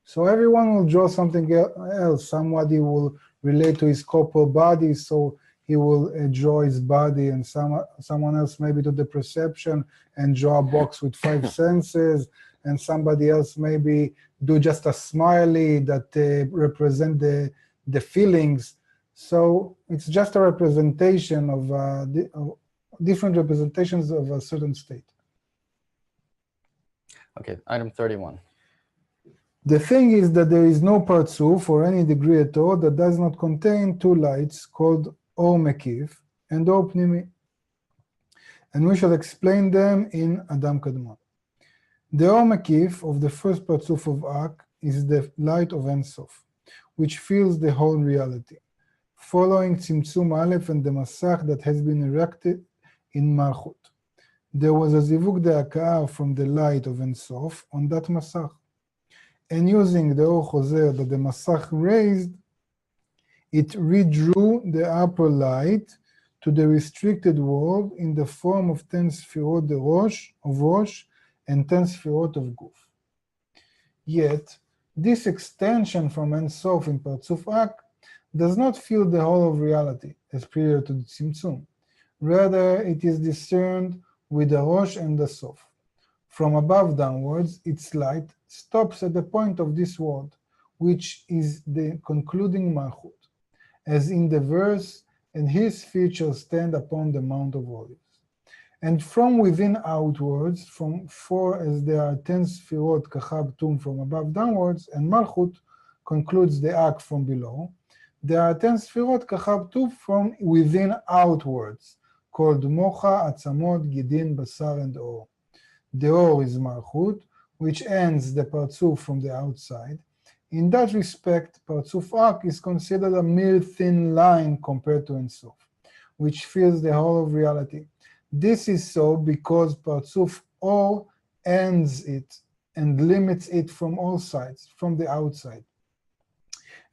S2: So everyone will draw something else. Somebody will relate to his corporal body, so he will draw his body, and someone else maybe to the perception and draw a box with 5 senses, and somebody else maybe do just a smiley that represent the feelings. So it's just a representation of different representations of a certain state.
S1: Okay, item 31.
S2: The thing is that there is no Partsuf for any degree at all that does not contain 2 lights called Or Mekif and Or Pnimi. And we shall explain them in Adam Kadmon. The Or Mekif of the first Partsuf of Ak is the light of Ein Sof, which fills the whole reality, following Tzimtzum Aleph and the Masach that has been erected in Malchut. There was a Zivug De'akar from the light of Ein Sof on that Masach. And using the Or Chozer that the Masach raised, it redrew the upper light to the restricted world in the form of 10 Sfirot of Rosh and 10 Sfirot of Guf. Yet, this extension from Ein Sof in Partsuf Ak does not fill the whole of reality, as prior to the Tzimtzum. Rather, it is discerned with the Rosh and the Sof. From above downwards, its light stops at the point of this world, which is the concluding Malchut, as in the verse, and his features stand upon the Mount of Olives. And from within outwards, from 4 as there are 10 Sfirot Kachab Tum from above downwards, and Malchut concludes the Ak from below, there are 10 Sfirot Kachab Tum from within outwards, called Mocha, Atzamot, Gidin, Basar, and Or. The Or is Malchut, which ends the Partsuf from the outside. In that respect, Partsuf Ak is considered a mere thin line compared to Ein Sof, which fills the whole of reality. This is so because Partsuf Or ends it and limits it from all sides, from the outside.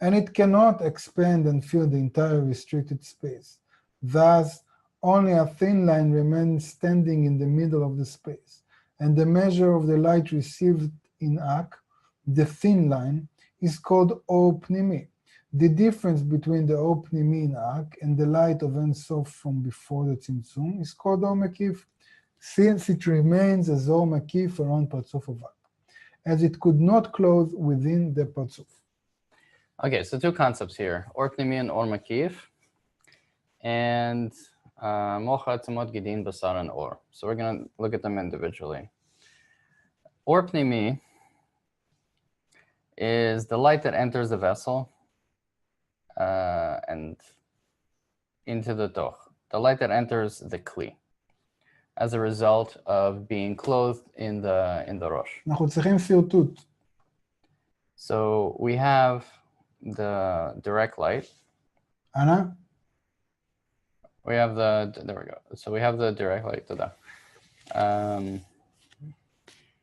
S2: And it cannot expand and fill the entire restricted space. Thus, only a thin line remains standing in the middle of the space. And the measure of the light received in Ak, the thin line, is called Or Pnimi. The difference between the Or Pnimi in Ak and the light of Ein Sof from before the Tzimtzum is called Or Mekif, since it remains as Or Mekif around Partsuf of Ak, as it could not close within the Partsuf.
S1: Okay, so 2 concepts here, Or Pnimi and Or Mekif, and Mocha, Tzamot, Gidin, Basar, and Or. So we're going to look at them individually. Or Pnimi is the light that enters the vessel and into the toch, the light that enters the kli, as a result of being clothed in the rosh.
S2: אנחנו צריכים שרטוט.
S1: So we have the direct light.
S2: Anna?
S1: We have there we go. So we have the direct light.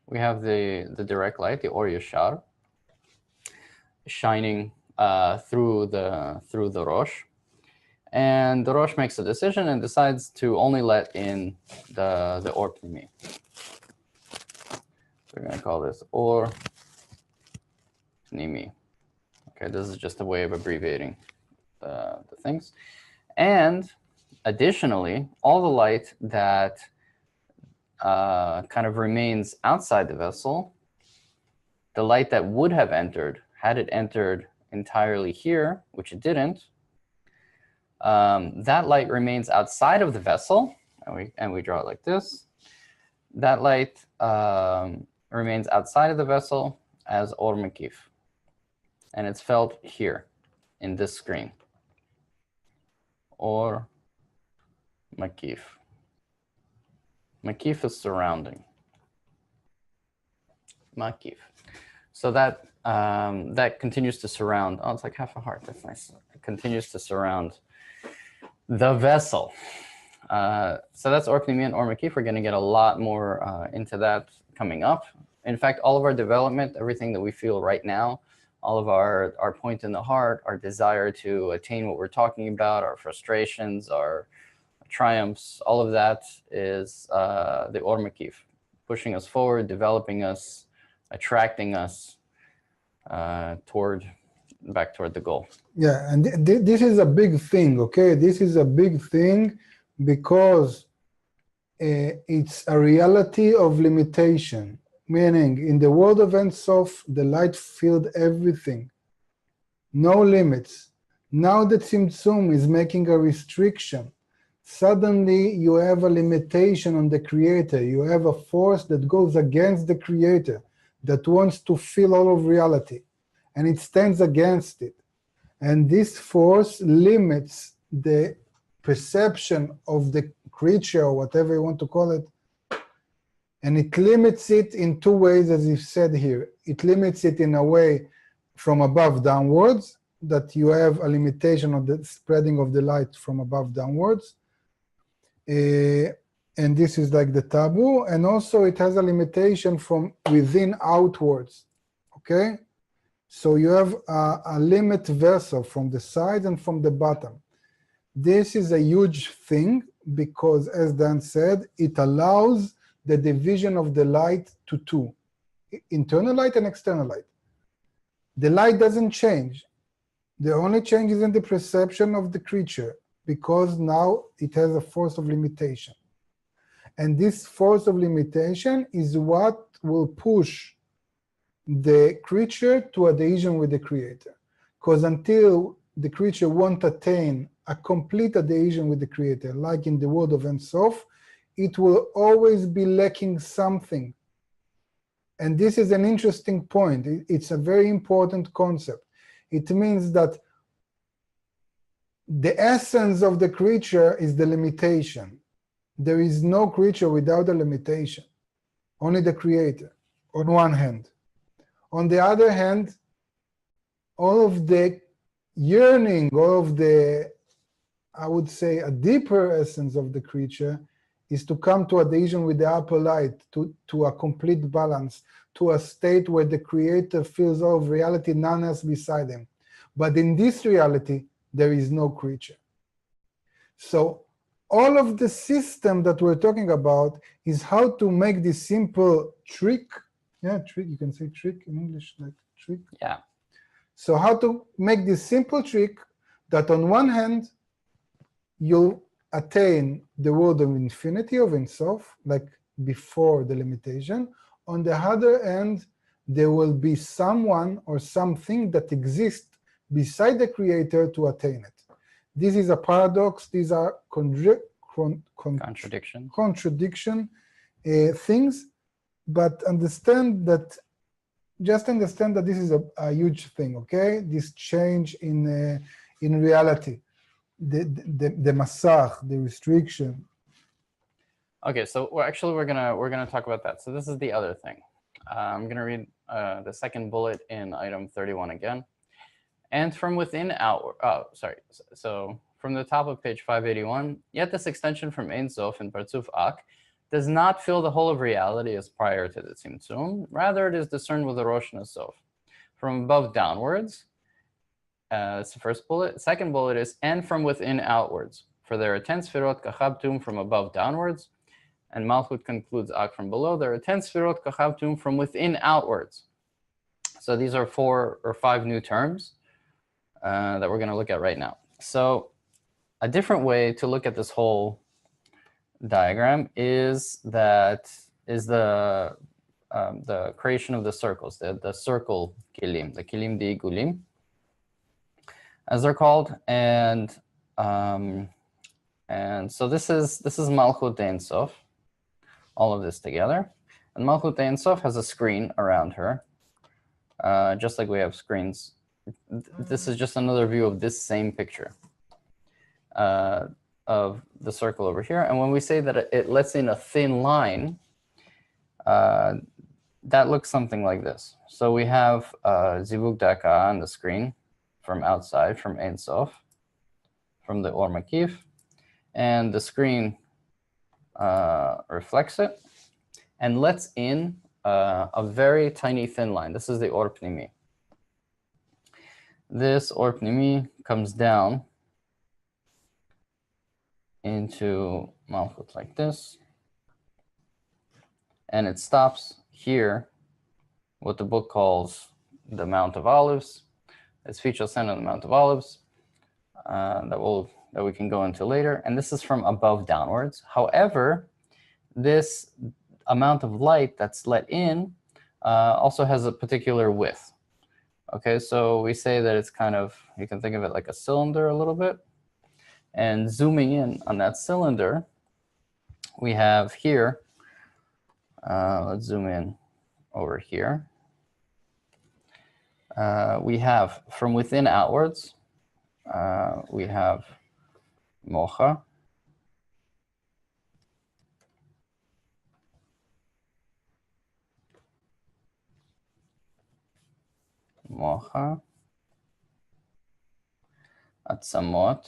S1: We have the direct light, the Or Yashar, shining through the Rosh. And the Rosh makes a decision and decides to only let in the Or Pnimi. We're going to call this Or Pnimi. Okay, this is just a way of abbreviating the things. And additionally, all the light that kind of remains outside the vessel, the light that would have entered, had it entered entirely here, which it didn't, that light remains outside of the vessel, and we draw it like this. That light remains outside of the vessel as Or Makif, and it's felt here in this screen. Or Makif. Makif is surrounding. Makif. So that that continues to surround. Oh, it's like half a heart. That's nice. It continues to surround the vessel. So that's Or Pnimi and Or Makif. We're going to get a lot more into that coming up. In fact, all of our development, everything that we feel right now, all of our point in the heart, our desire to attain what we're talking about, our frustrations, our triumphs, all of that is the Or Makif, pushing us forward, developing us, attracting us back toward the goal.
S2: Yeah, and this is a big thing, okay? This is a big thing because it's a reality of limitation. Meaning, in the world of Ein Sof, the light filled everything. No limits. Now that Tzimtzum is making a restriction, suddenly you have a limitation on the Creator. You have a force that goes against the Creator, that wants to fill all of reality, and it stands against it. And this force limits the perception of the creature, or whatever you want to call it, and it limits it in two ways, as you said here. It limits it in a way from above downwards, that you have a limitation of the spreading of the light from above downwards. And this is like the taboo. And also it has a limitation from within outwards, okay? So you have a limit vessel from the side and from the bottom. This is a huge thing because, as Dan said, it allows the division of the light to two, internal light and external light. The light doesn't change. The only change is in the perception of the creature, because now it has a force of limitation. And this force of limitation is what will push the creature to adhesion with the Creator. Because until the creature won't attain a complete adhesion with the Creator, like in the world of Ein Sof, it will always be lacking something. And this is an interesting point. It's a very important concept. It means that the essence of the creature is the limitation. There is no creature without a limitation, only the Creator, on one hand. On the other hand, all of the yearning, all of the, I would say, a deeper essence of the creature is to come to adhesion with the upper light, to a complete balance, to a state where the Creator feels all of reality, none else beside him. But in this reality, there is no creature. So all of the system that we're talking about is how to make this simple trick. Yeah, trick, you can say trick in English, like trick.
S1: Yeah.
S2: So how to make this simple trick that on one hand, you'll attain the world of infinity, of Ein Sof, like before the limitation. On the other hand, there will be someone or something that exists beside the Creator to attain it. This is a paradox. These are contradiction things, but understand that just understand that this is a huge thing, okay? This change in reality, the masach, the restriction.
S1: Okay, so we're gonna talk about that. So this is the other thing. I'm gonna read the second bullet in item 31 again. And from within outward, so from the top of page 581, yet this extension from Ein Sof in Partzuf Ak does not fill the whole of reality as prior to the Tzimtzum. Rather, it is discerned with the Rosh and Sof. From above downwards, that's the first bullet. Second bullet is, and from within outwards. For there are 10 Sfirot Kachabtum from above downwards, and Malchut concludes Ak from below. There are 10 Sfirot Kachabtum from within outwards. So these are 4 or 5 new terms that we're going to look at right now. So a different way to look at this whole diagram is the creation of the circles, the circle kilim, the kilim di gulim, as they're called, and so this is Malchut Ein Sof, all of this together, and Malchut Ein Sof has a screen around her, just like we have screens. This is just another view of this same picture of the circle over here. And when we say that it lets in a thin line, that looks something like this. So we have Zivug Daka on the screen from outside, from Ein Sof, from the Or Makif, and the screen reflects it and lets in a very tiny thin line. This is the Or Pnimi. This Or Pnimi comes down into Malchut like this, and it stops here, what the book calls the Mount of Olives. It's Pticha Sen on the Mount of Olives that we can go into later, and this is from above downwards. However, this amount of light that's let in also has a particular width. Okay, so we say that it's kind of, you can think of it like a cylinder a little bit. And zooming in on that cylinder, we have here, let's zoom in over here. We have from within outwards, we have Mocha. Mocha. Atzamot.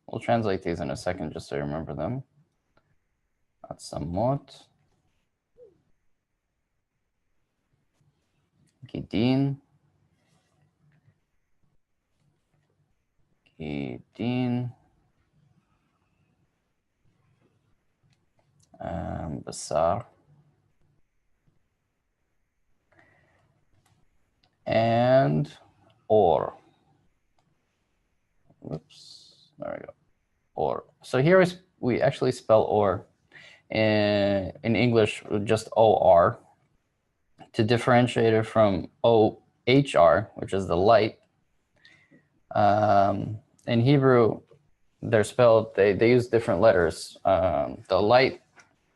S1: We'll translate these in a second just so you remember them. Atzamot. Gidin. Gidin. Basar. And Or. Whoops, there we go. Or. So here we actually spell Or in English just O-R to differentiate it from O-H-R, which is the light. In Hebrew, they're spelled, they use different letters. The light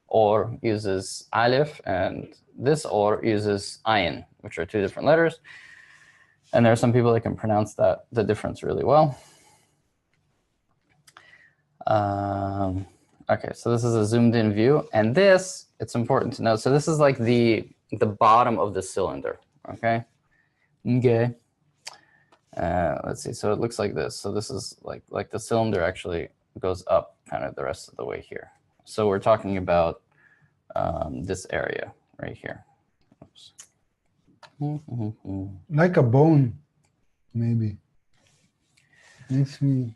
S1: Or uses Aleph, and this Or uses Ayin, which are 2 different letters. And there are some people that can pronounce the difference really well. Okay, so this is a zoomed in view, and this, it's important to note, so this is like the bottom of the cylinder, okay? Okay. Let's see, so it looks like this. So this is like the cylinder actually goes up kind of the rest of the way here. So we're talking about this area right here. Oops.
S2: Like a bone, maybe. Makes me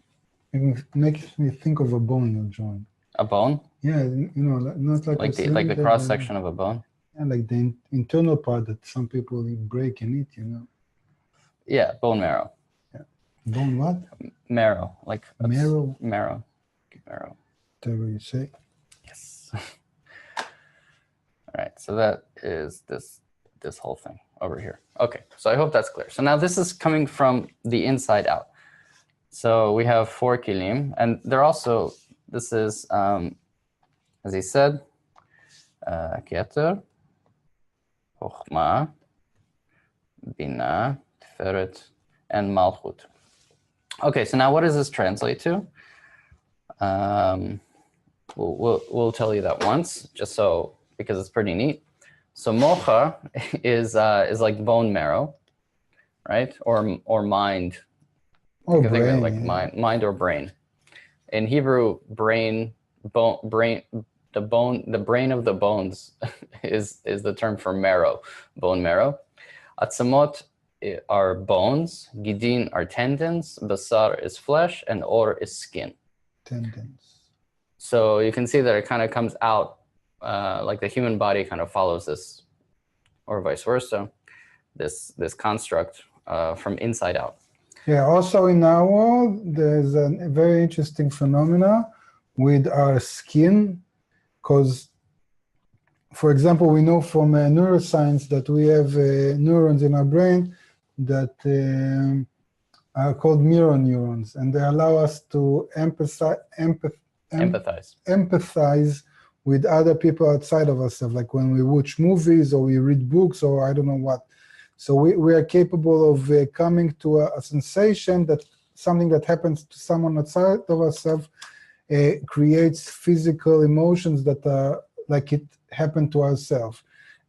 S2: think of a bone you're drawing.
S1: A bone?
S2: Yeah, you know, not like
S1: like the cross section of a bone.
S2: Yeah, like the internal part that some people break and eat, you know.
S1: Yeah, bone marrow.
S2: Yeah. Bone what?
S1: Marrow, like
S2: marrow.
S1: Marrow.
S2: Whatever you say.
S1: Yes. All right, so that is this whole thing over here. Okay, so I hope that's clear. So now this is coming from the inside out. So we have 4 kilim, and they're also, this is, as he said, Keter, Chochma, Bina, Tiferet, and Malchut. Okay, so now what does this translate to? We'll tell you that once, just so, because it's pretty neat. So mocha is like bone marrow, right? Or mind.
S2: Or
S1: You can think of it
S2: brain,
S1: like
S2: yeah.
S1: mind or brain. In Hebrew, brain, the brain of the bones is the term for marrow, bone marrow. Atzamot are bones, gidin are tendons, basar is flesh, and or is skin.
S2: Tendons.
S1: So you can see that it kind of comes out like the human body kind of follows this, or vice versa, this construct from inside out.
S2: Yeah, also in our world, there's a very interesting phenomena with our skin, because, for example, we know from neuroscience that we have neurons in our brain that are called mirror neurons, and they allow us to empathize with other people outside of ourselves, like when we watch movies or we read books or I don't know what. So we are capable of coming to a sensation that something that happens to someone outside of ourselves creates physical emotions that are like it happened to ourselves.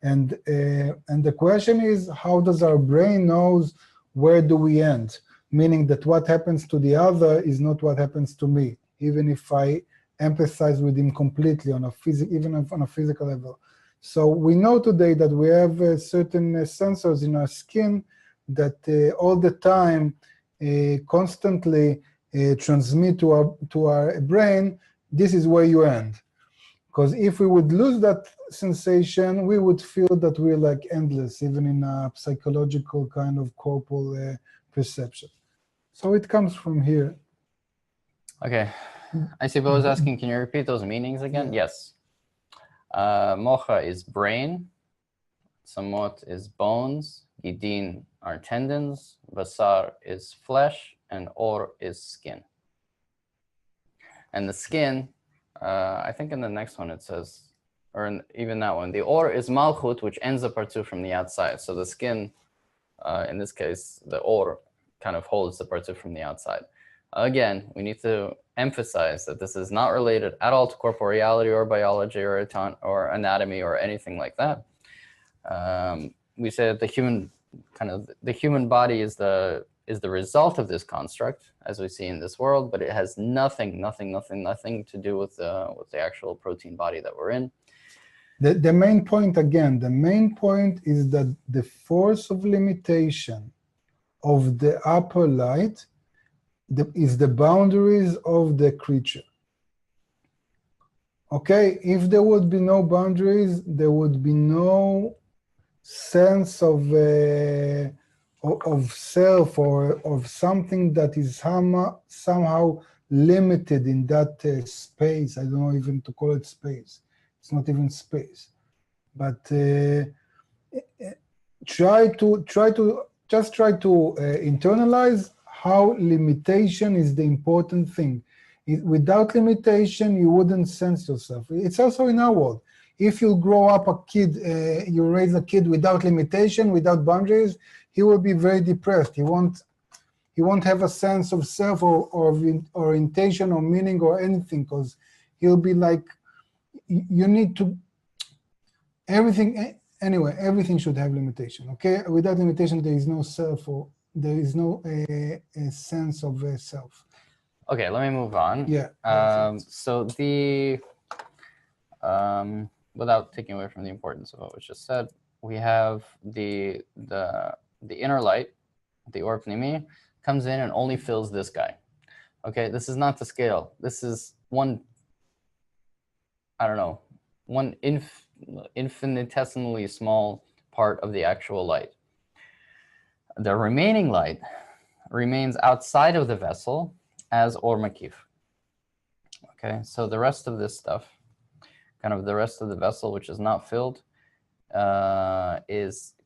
S2: And the question is, how does our brain knows where do we end? Meaning that what happens to the other is not what happens to me, even if I empathize with him completely on a even on a physical level. So we know today that we have certain sensors in our skin that all the time constantly transmit to our brain, this is where you end. Because if we would lose that sensation, we would feel that we're like endless, even in a psychological kind of corporal perception. So it comes from here.
S1: Okay. I see Bo is asking, can you repeat those meanings again?
S2: Yeah.
S1: Yes. Mocha is brain, samot is bones, gidin are tendons, basar is flesh, and or is skin. And the skin, I think in the next one it says, or even that one, the or is malchut, which ends the partuf from the outside. So the skin, in this case, the or kind of holds the partuf from the outside. Again, we need to emphasize that this is not related at all to corporeality or biology or anatomy or anything like that. We say that the human body is the result of this construct, as we see in this world, but it has nothing to do with the actual protein body that we're in.
S2: The main point is that the force of limitation of the upper light is the boundaries of the creature. Okay, if there would be no boundaries, there would be no sense of self or of something that is somehow limited in that space. I don't know even to call it space. It's not even space. But try to internalize how limitation is the important thing. Without limitation, you wouldn't sense yourself. It's also in our world. If you grow up a kid, you raise a kid without limitation, without boundaries, he will be very depressed. He won't have a sense of self or orientation or meaning or anything, because he'll be like, you need to, everything, anyway, everything should have limitation, okay? Without limitation, there is no self or there is no a sense of self.
S1: Okay, let me move on.
S2: Yeah.
S1: So the, without taking away from the importance of what was just said, we have the inner light, the or pnimi, comes in and only fills this guy. Okay, this is not the scale. This is one, I don't know, one infinitesimally small part of the actual light. The remaining light remains outside of the vessel as or makif. Okay, so the rest of this stuff, kind of the rest of the vessel which is not filled,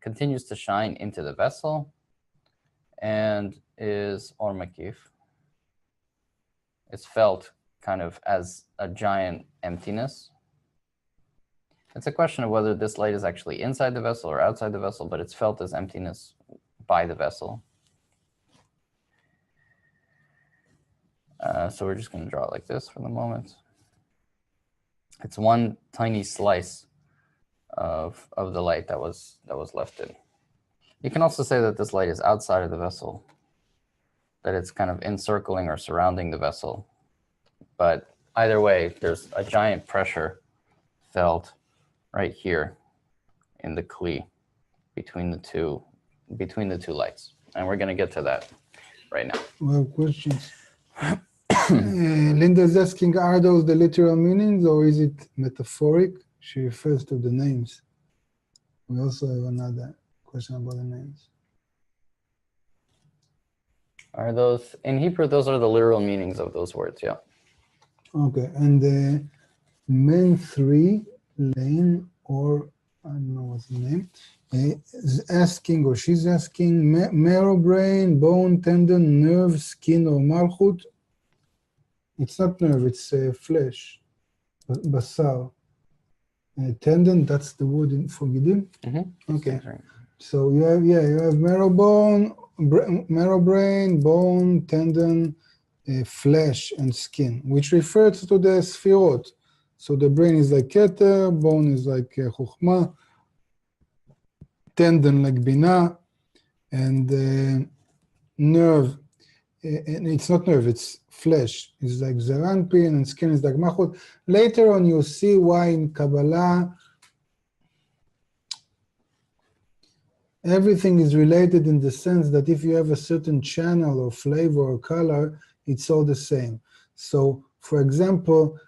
S1: continues to shine into the vessel and is or makif. It's felt kind of as a giant emptiness. It's a question of whether this light is actually inside the vessel or outside the vessel, but it's felt as emptiness by the vessel. So we're just going to draw it like this for the moment. It's one tiny slice of the light that was left in. You can also say that this light is outside of the vessel, that it's kind of encircling or surrounding the vessel. But either way, there's a giant pressure felt right here in the Kli between the two lights. And we're going to get to that right now.
S2: We have questions. Linda's asking, are those the literal meanings or is it metaphoric? She refers to the names. We also have another question about the names.
S1: Are those, in Hebrew, those are the literal meanings of those words, yeah.
S2: Okay, and the men 3 lane, or I don't know what's the name, is asking, or she's asking, marrow, brain, bone, tendon, nerve, skin, or malchut. It's not nerve, it's flesh, basar. Tendon, that's the word for Gidim?
S1: Mm-hmm.
S2: Okay,
S1: Right.
S2: so you have marrow, bone, marrow, brain, bone, tendon, flesh, and skin, which refers to the sphirot. So the brain is like Keter, bone is like Chokhmah, tendon like Binah, and nerve, and it's not nerve, it's flesh, is like Zeranpin, and skin is like Malchut. Later on, you'll see why in Kabbalah everything is related in the sense that if you have a certain channel or flavor or color, it's all the same. So, for example,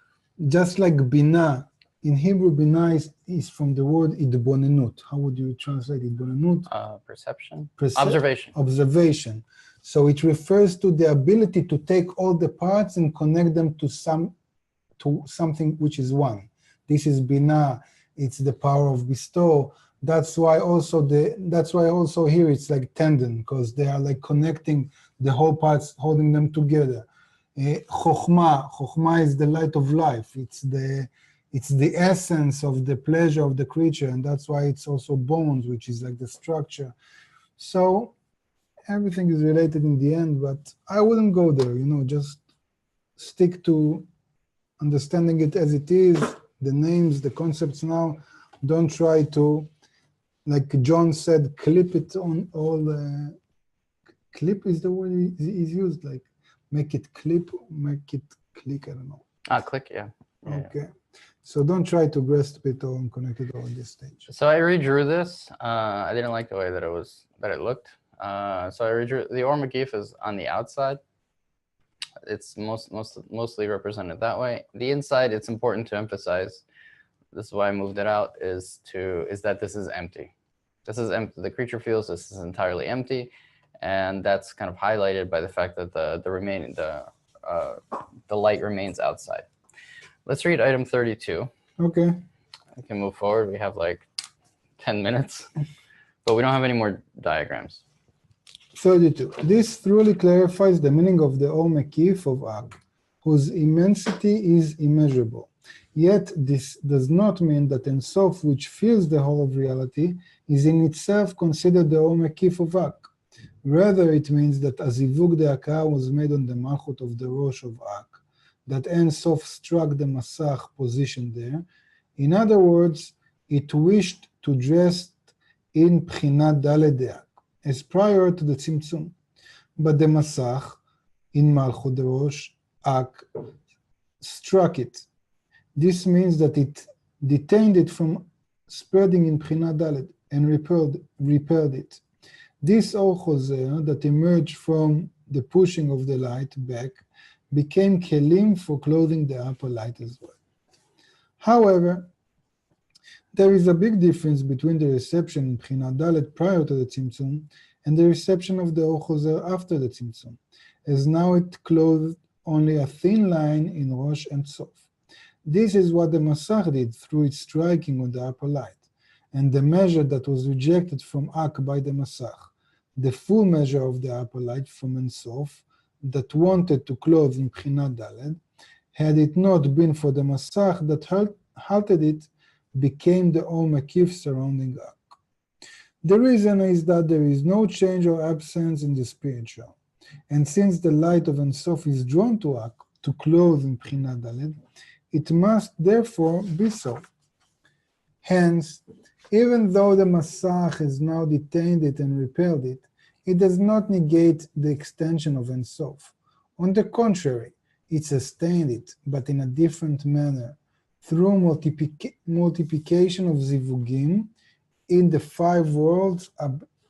S2: just like Binah, in Hebrew, Binah is from the word idbonenut. How would you translate idbonenut?
S1: Perception? Observation.
S2: Observation. So it refers to the ability to take all the parts and connect them to something which is one. This is Binah. It's the power of bestow. That's why also here it's like tendon, because they are like connecting the whole parts, holding them together. Chokhmah is the light of life. It's the essence of the pleasure of the creature, and that's why it's also bones, which is like the structure. So everything is related in the end, but I wouldn't go there, just stick to understanding it as it is, the names, the concepts now. Don't try to, like John said, clip it on all, clip is the word he's used, like make it clip, make it click, I don't know.
S1: Click, yeah.
S2: Okay. So don't try to grasp it all and connect it all at this stage.
S1: So I redrew this. I didn't like the way that it looked. So I redrew, the Or Makif is on the outside. It's mostly represented that way. The inside, it's important to emphasize, this is why I moved it out, is that this is empty. This is empty. The creature feels this is entirely empty, and that's kind of highlighted by the fact that the light remains outside. Let's read item 32.
S2: Okay.
S1: We can move forward. We have like 10 minutes, but we don't have any more diagrams.
S2: 32. This truly clarifies the meaning of the Or Makif of Ak, whose immensity is immeasurable. Yet this does not mean that Ein Sof, which fills the whole of reality, is in itself considered the Or Makif of Ak. Rather, it means that Azivug de Akar was made on the Malchut of the Rosh of Ak, that Ein Sof struck the Masach position there. In other words, it wished to dress in Pchinat Daled de Ak, as prior to the Tzimtzum. But the Masach, in Malchut the Rosh, Ak, struck it. This means that it detained it from spreading in Pchinat Daled and repelled it. This Or Choser that emerged from the pushing of the light back became kelim for clothing the upper light as well. However, there is a big difference between the reception in Pchinat Daled prior to the Tzimtzum and the reception of the Or Choser after the Tzimtzum, as now it clothed only a thin line in Rosh and Sof. This is what the Masach did through its striking on the upper light, and the measure that was rejected from Ak by the Masach, the full measure of the upper light from Ein Sof, that wanted to clothe in Pchinat Daled, had it not been for the Masach that halted it, became the Or Makif surrounding Ak. The reason is that there is no change or absence in the spiritual. And since the light of Ein Sof is drawn to Ak, to close in Bchina Daled, it must therefore be so. Hence, even though the Masach has now detained it and repelled it, it does not negate the extension of Ein Sof. On the contrary, it sustained it, but in a different manner, through multiplication of zivugim in the 5 worlds,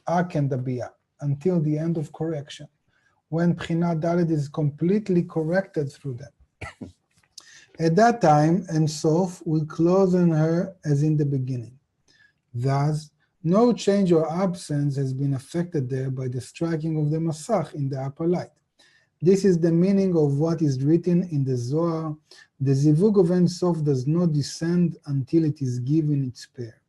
S2: Ak and Abiyah, until the end of correction, when Bchina Daled is completely corrected through them. At that time, Ein Sof will close on her as in the beginning. Thus, no change or absence has been affected there by the striking of the Masach in the upper light. This is the meaning of what is written in the Zohar. The Zivug of Ein Sof does not descend until it is given its pair.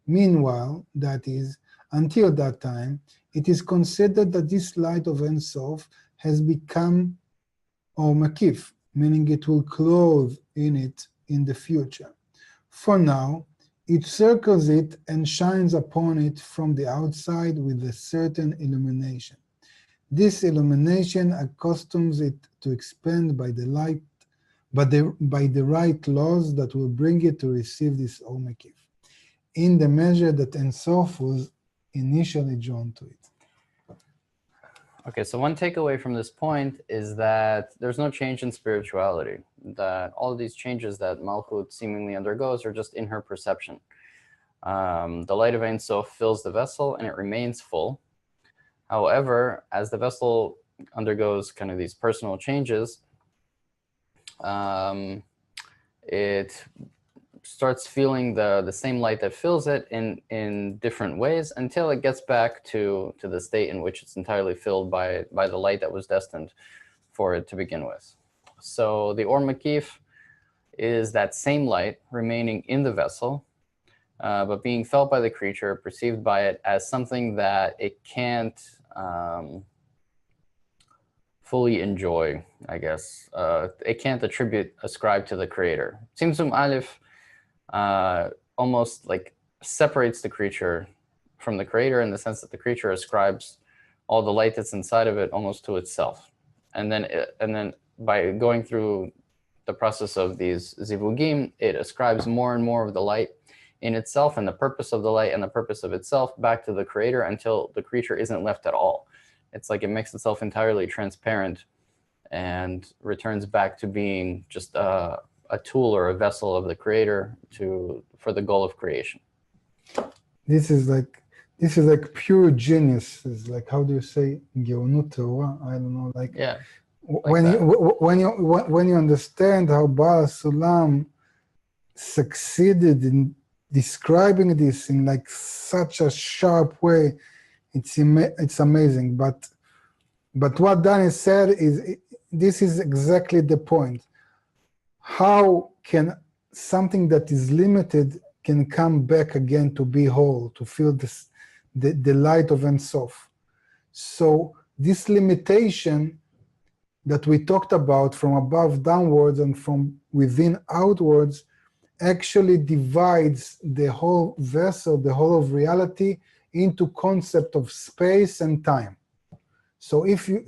S2: Meanwhile, that is, until that time, it is considered that this light of Ein Sof has become Or Makif, meaning it will clothe in it in the future. For now, it circles it and shines upon it from the outside with a certain illumination. This illumination accustoms it to expand by the light, by the right laws that will bring it to receive this Or Makif, in the measure that Ein Sof was initially drawn to it.
S1: Okay, so one takeaway from this point is that there's no change in spirituality, that all of these changes that Malchut seemingly undergoes are just in her perception. The light of Ein Sof fills the vessel and it remains full. However, as the vessel undergoes kind of these personal changes, it starts feeling the same light that fills it in different ways until it gets back to the state in which it's entirely filled by the light that was destined for it to begin with. So the Or Makif is that same light remaining in the vessel, but being felt by the creature, perceived by it as something that it can't fully enjoy, I guess. It can't ascribe to the creator. Tzimtzum Aleph almost like separates the creature from the creator in the sense that the creature ascribes all the light that's inside of it almost to itself. And then by going through the process of these zivugim, it ascribes more and more of the light in itself and the purpose of the light and the purpose of itself back to the creator until the creature isn't left at all. It's like it makes itself entirely transparent and returns back to being just a tool or a vessel of the creator for the goal of creation.
S2: This is like pure genius. It's like, how do you say Geonut Torah? I don't know. Like,
S1: yeah.
S2: When you understand how Baal Sulam succeeded in describing this in like such a sharp way, it's amazing. But what Danny said is this is exactly the point. How can something that is limited can come back again to be whole, to feel the light of Ein Sof? So this limitation that we talked about from above downwards and from within outwards actually divides the whole vessel, the whole of reality, into concept of space and time. So if you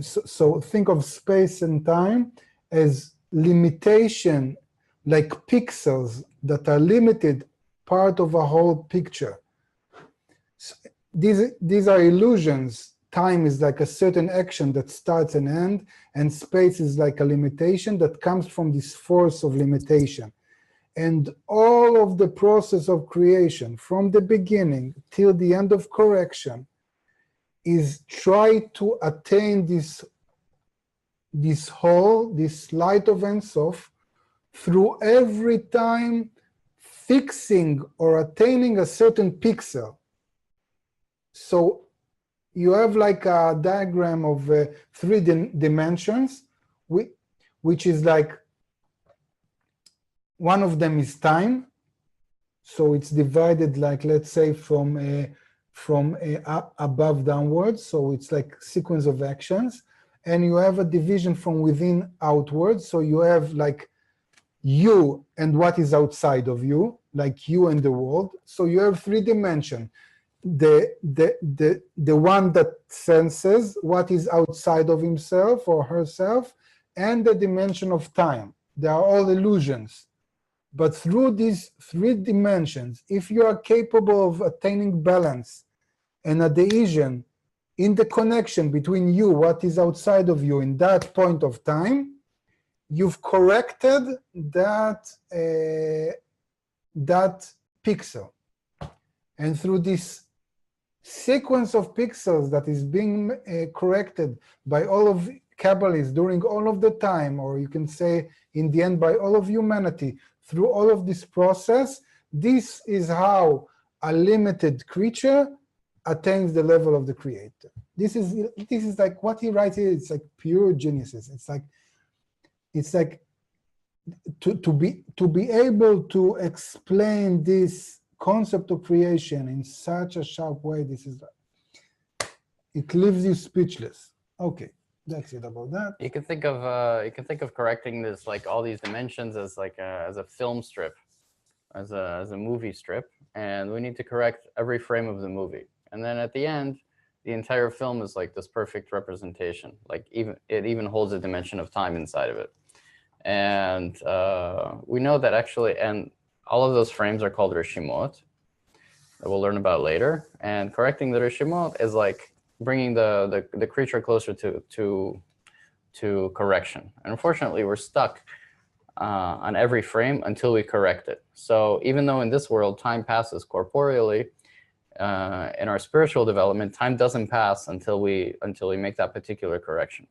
S2: think of space and time as limitation, like pixels that are limited part of a whole picture. So these are illusions. Time is like a certain action that starts and ends, and space is like a limitation that comes from this force of limitation. And all of the process of creation, from the beginning till the end of correction, is try to attain this whole, this light of Ein Sof, through every time fixing or attaining a certain pixel. So you have like a diagram of 3 dimensions, which is like, one of them is time. So it's divided like, let's say from above downwards. So it's like sequence of actions. And you have a division from within outwards. So you have like you and what is outside of you. like you and the world. So you have three dimensions. The one that senses what is outside of himself or herself, and the dimension of time. They are all illusions. But through these three dimensions, if you are capable of attaining balance and adhesion in the connection between you, what is outside of you in that point of time, you've corrected that pixel. And through this sequence of pixels that is being corrected by all of Kabbalists during all of the time, or you can say in the end by all of humanity, through all of this process, this is how a limited creature attains the level of the creator. This is like what he writes here. It's like pure geniuses. It's like to be able to explain this concept of creation in such a sharp way. This is like, it leaves you speechless. Okay, that's it about that.
S1: You can think of correcting this, like all these dimensions, as like as a film strip, as a movie strip, and we need to correct every frame of the movie. And then at the end, the entire film is like this perfect representation. Like it even holds a dimension of time inside of it. And we know that actually, and all of those frames are called rishimot, that we'll learn about later. And correcting the rishimot is like bringing the creature closer to correction. And unfortunately, we're stuck on every frame until we correct it. So even though in this world time passes corporeally, in our spiritual development, time doesn't pass until we make that particular correction.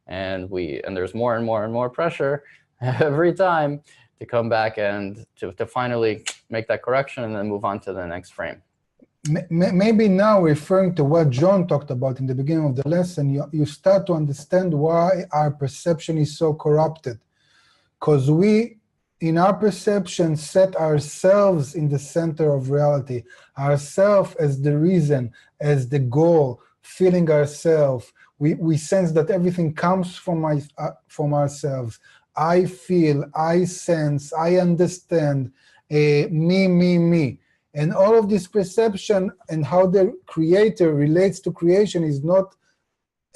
S1: And there's more and more and more pressure every time to come back and to finally make that correction and then move on to the next frame.
S2: Maybe now, referring to what John talked about in the beginning of the lesson, you start to understand why our perception is so corrupted. Because we, in our perception, set ourselves in the center of reality, ourselves as the reason, as the goal, feeling ourselves. We sense that everything comes from ourselves. I feel, I sense, I understand, me. And all of this perception and how the creator relates to creation is not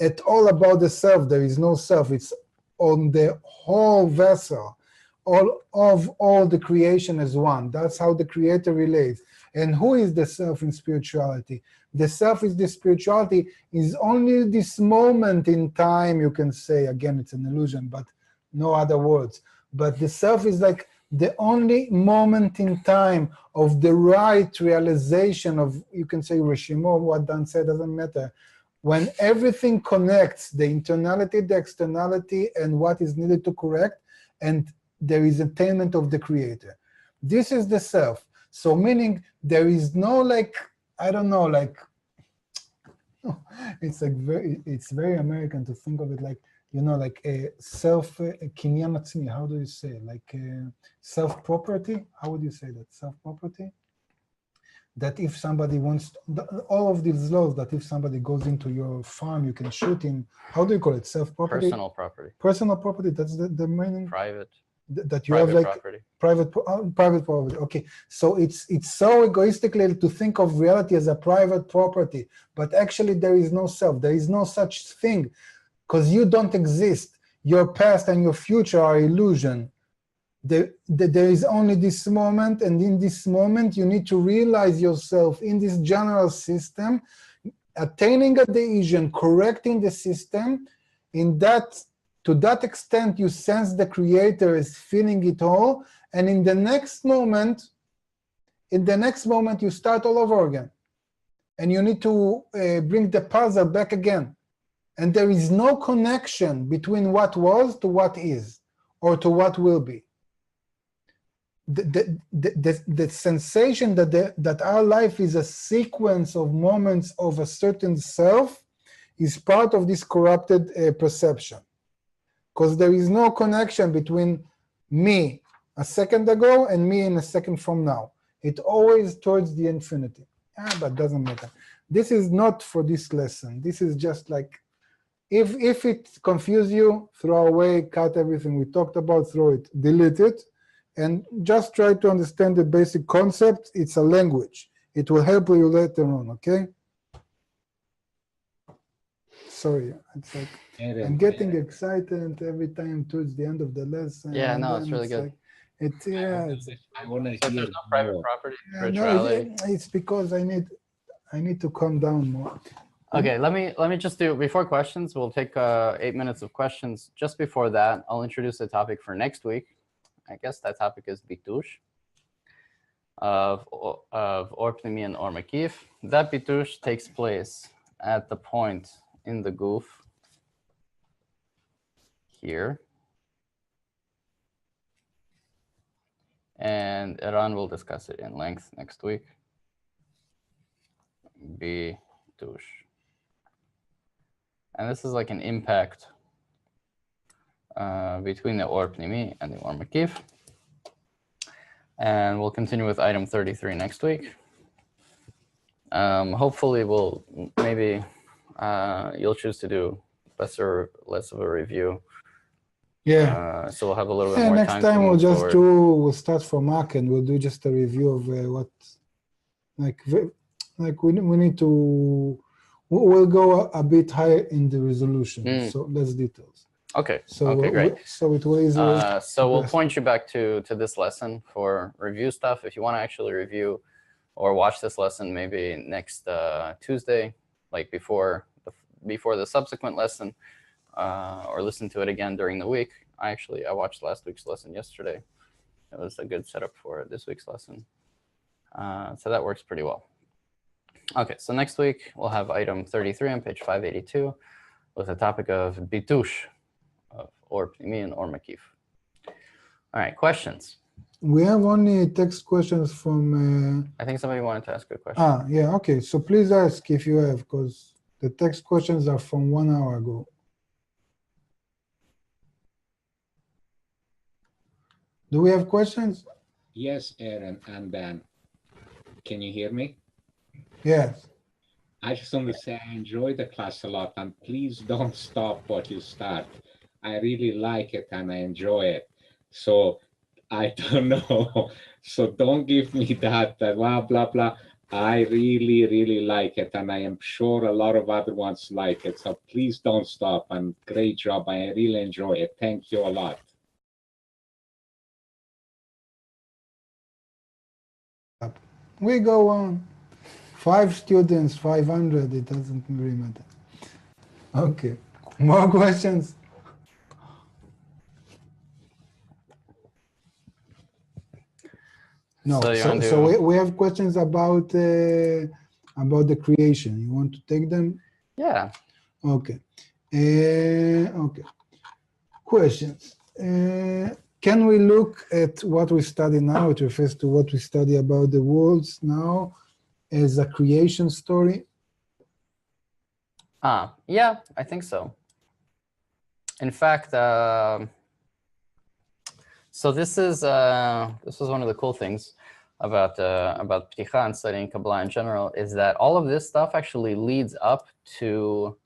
S2: at all about the self. There is no self. It's on the whole vessel. All the creation as one. That's how the creator relates. And who is the self in spirituality? The self is the spirituality is only this moment in time, you can say. Again, it's an illusion, but no other words. But the self is like the only moment in time of the right realization of, you can say Rishimo, what Dan said doesn't matter. When everything connects, the internality, the externality, and what is needed to correct, and there is attainment of the creator. This is the self. So meaning there is no like, I don't know, like, it's like it's very American to think of it like, you know, like a kinyan atzmi, how do you say? Like self-property? How would you say that? Self-property? That if somebody wants, all of these laws, that if somebody goes into your farm, you can shoot him. How do you call it? Self-property?
S1: Personal property.
S2: Personal property, that's the meaning?
S1: Private.
S2: That you have like
S1: property.
S2: Private property. Okay, so it's so egoistically to think of reality as a private property, but actually there is no self. There is no such thing, because you don't exist. Your past and your future are illusion. There is only this moment, and in this moment you need to realize yourself in this general system, attaining adhesion, correcting the system. To that extent, you sense the creator is feeling it all, and in the next moment, you start all over again, and you need to bring the puzzle back again, and there is no connection between what was to what is, or to what will be. The sensation that our life is a sequence of moments of a certain self is part of this corrupted perception. Because there is no connection between me a second ago and me in a second from now. It always towards the infinity. But doesn't matter. This is not for this lesson. This is just like, if it confuses you, throw away, cut everything we talked about, throw it, delete it, and just try to understand the basic concept. It's a language. It will help you later on, okay? Sorry, it's like I'm getting excited every time towards the end of the lesson.
S1: Yeah,
S2: and
S1: no,
S2: then
S1: it's really good.
S2: Like,
S4: I want to
S1: So
S4: hear
S1: there's no private
S4: more.
S1: property,
S2: no,
S1: spirituality.
S2: it's because I need to calm down more.
S1: Okay, let me just do, before questions, we'll take 8 minutes of questions. Just before that, I'll introduce the topic for next week. I guess that topic is bitush of or pnimi and or makif. That bitush takes place at the point in the goof here. And Eran will discuss it in length next week. Bitush. And this is like an impact between the or pnimi and the or makif. And we'll continue with item 33 next week. Hopefully we'll maybe you'll choose to do less of a review.
S2: Yeah.
S1: So we'll have a little bit more
S2: next
S1: time.
S2: time we'll just
S1: forward.
S2: we'll start from Mark and we'll do just a review of what, like we need to, we'll go a bit higher in the resolution, so less details.
S1: Okay.
S2: So
S1: okay, great.
S2: So it will easily.
S1: So we'll point you back to this lesson for review stuff. If you want to actually review or watch this lesson, maybe next Tuesday, like before the subsequent lesson, or listen to it again during the week. I watched last week's lesson yesterday. It was a good setup for this week's lesson. So that works pretty well. Okay, so next week we'll have item 33 on page 582 with the topic of bitush, of or pnimi and or makif. All right, questions?
S2: We have only text questions from.
S1: I think somebody wanted to ask a question.
S2: Yeah, okay. So please ask if you have, because the text questions are from 1 hour ago. Do we have questions?
S4: Yes, Aaron and Ben. Can you hear me?
S2: Yes.
S4: I just want to say I enjoy the class a lot, and please don't stop what you start. I really like it and I enjoy it. So I don't know. So don't give me that blah, blah, blah. I really, really like it. And I am sure a lot of other ones like it. So please don't stop. And great job. I really enjoy it. Thank you a lot.
S2: We go on. 5 students, 500. It doesn't really matter. Okay. More questions? No. So we have questions about the creation. You want to take them?
S1: Yeah.
S2: Okay. Okay. Questions. Can we look at what we study now? It refers to what we study about the worlds now as a creation story.
S1: Yeah, I think so. In fact, so this is one of the cool things about Pticha and studying Kabbalah in general, is that all of this stuff actually leads up to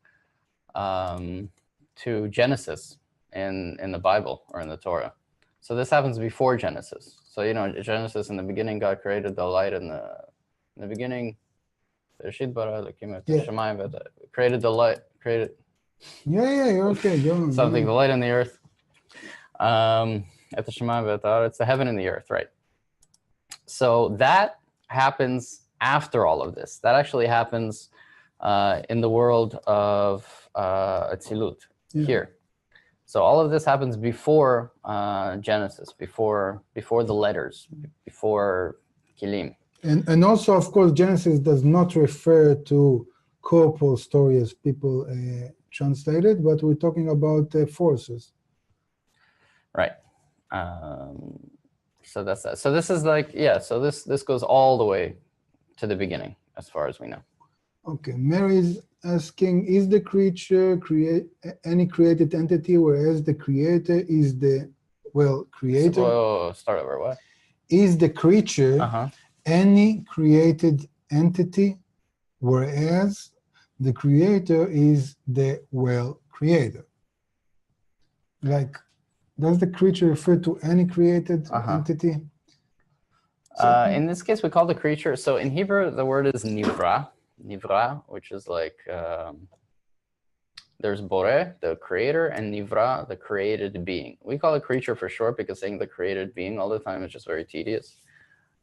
S1: Genesis in the Bible or in the Torah. So this happens before Genesis. So Genesis, in the beginning, God created the light in the beginning. Created the light.
S2: Yeah, you're okay. Go on.
S1: Something, the light and the earth. It's the heaven and the earth, right? So that happens after all of this. That actually happens in the world of Atzilut here. So all of this happens before Genesis, before the letters, before Kilim.
S2: And also, of course, Genesis does not refer to corporal story as people translate it, but we're talking about forces.
S1: Right. So that's that. So this is like, so this goes all the way to the beginning, as far as we know.
S2: Okay, Mary's asking, is the creature any created entity, whereas the creator is the, creator?
S1: So, start over, what?
S2: Is the creature any created entity, whereas the creator is the creator? Like, Does the creature refer to any created entity?
S1: In this case, we call the creature. So in Hebrew, the word is nivra, which is like there's bore, the creator, and nivra, the created being. We call it creature for short because saying the created being all the time is just very tedious.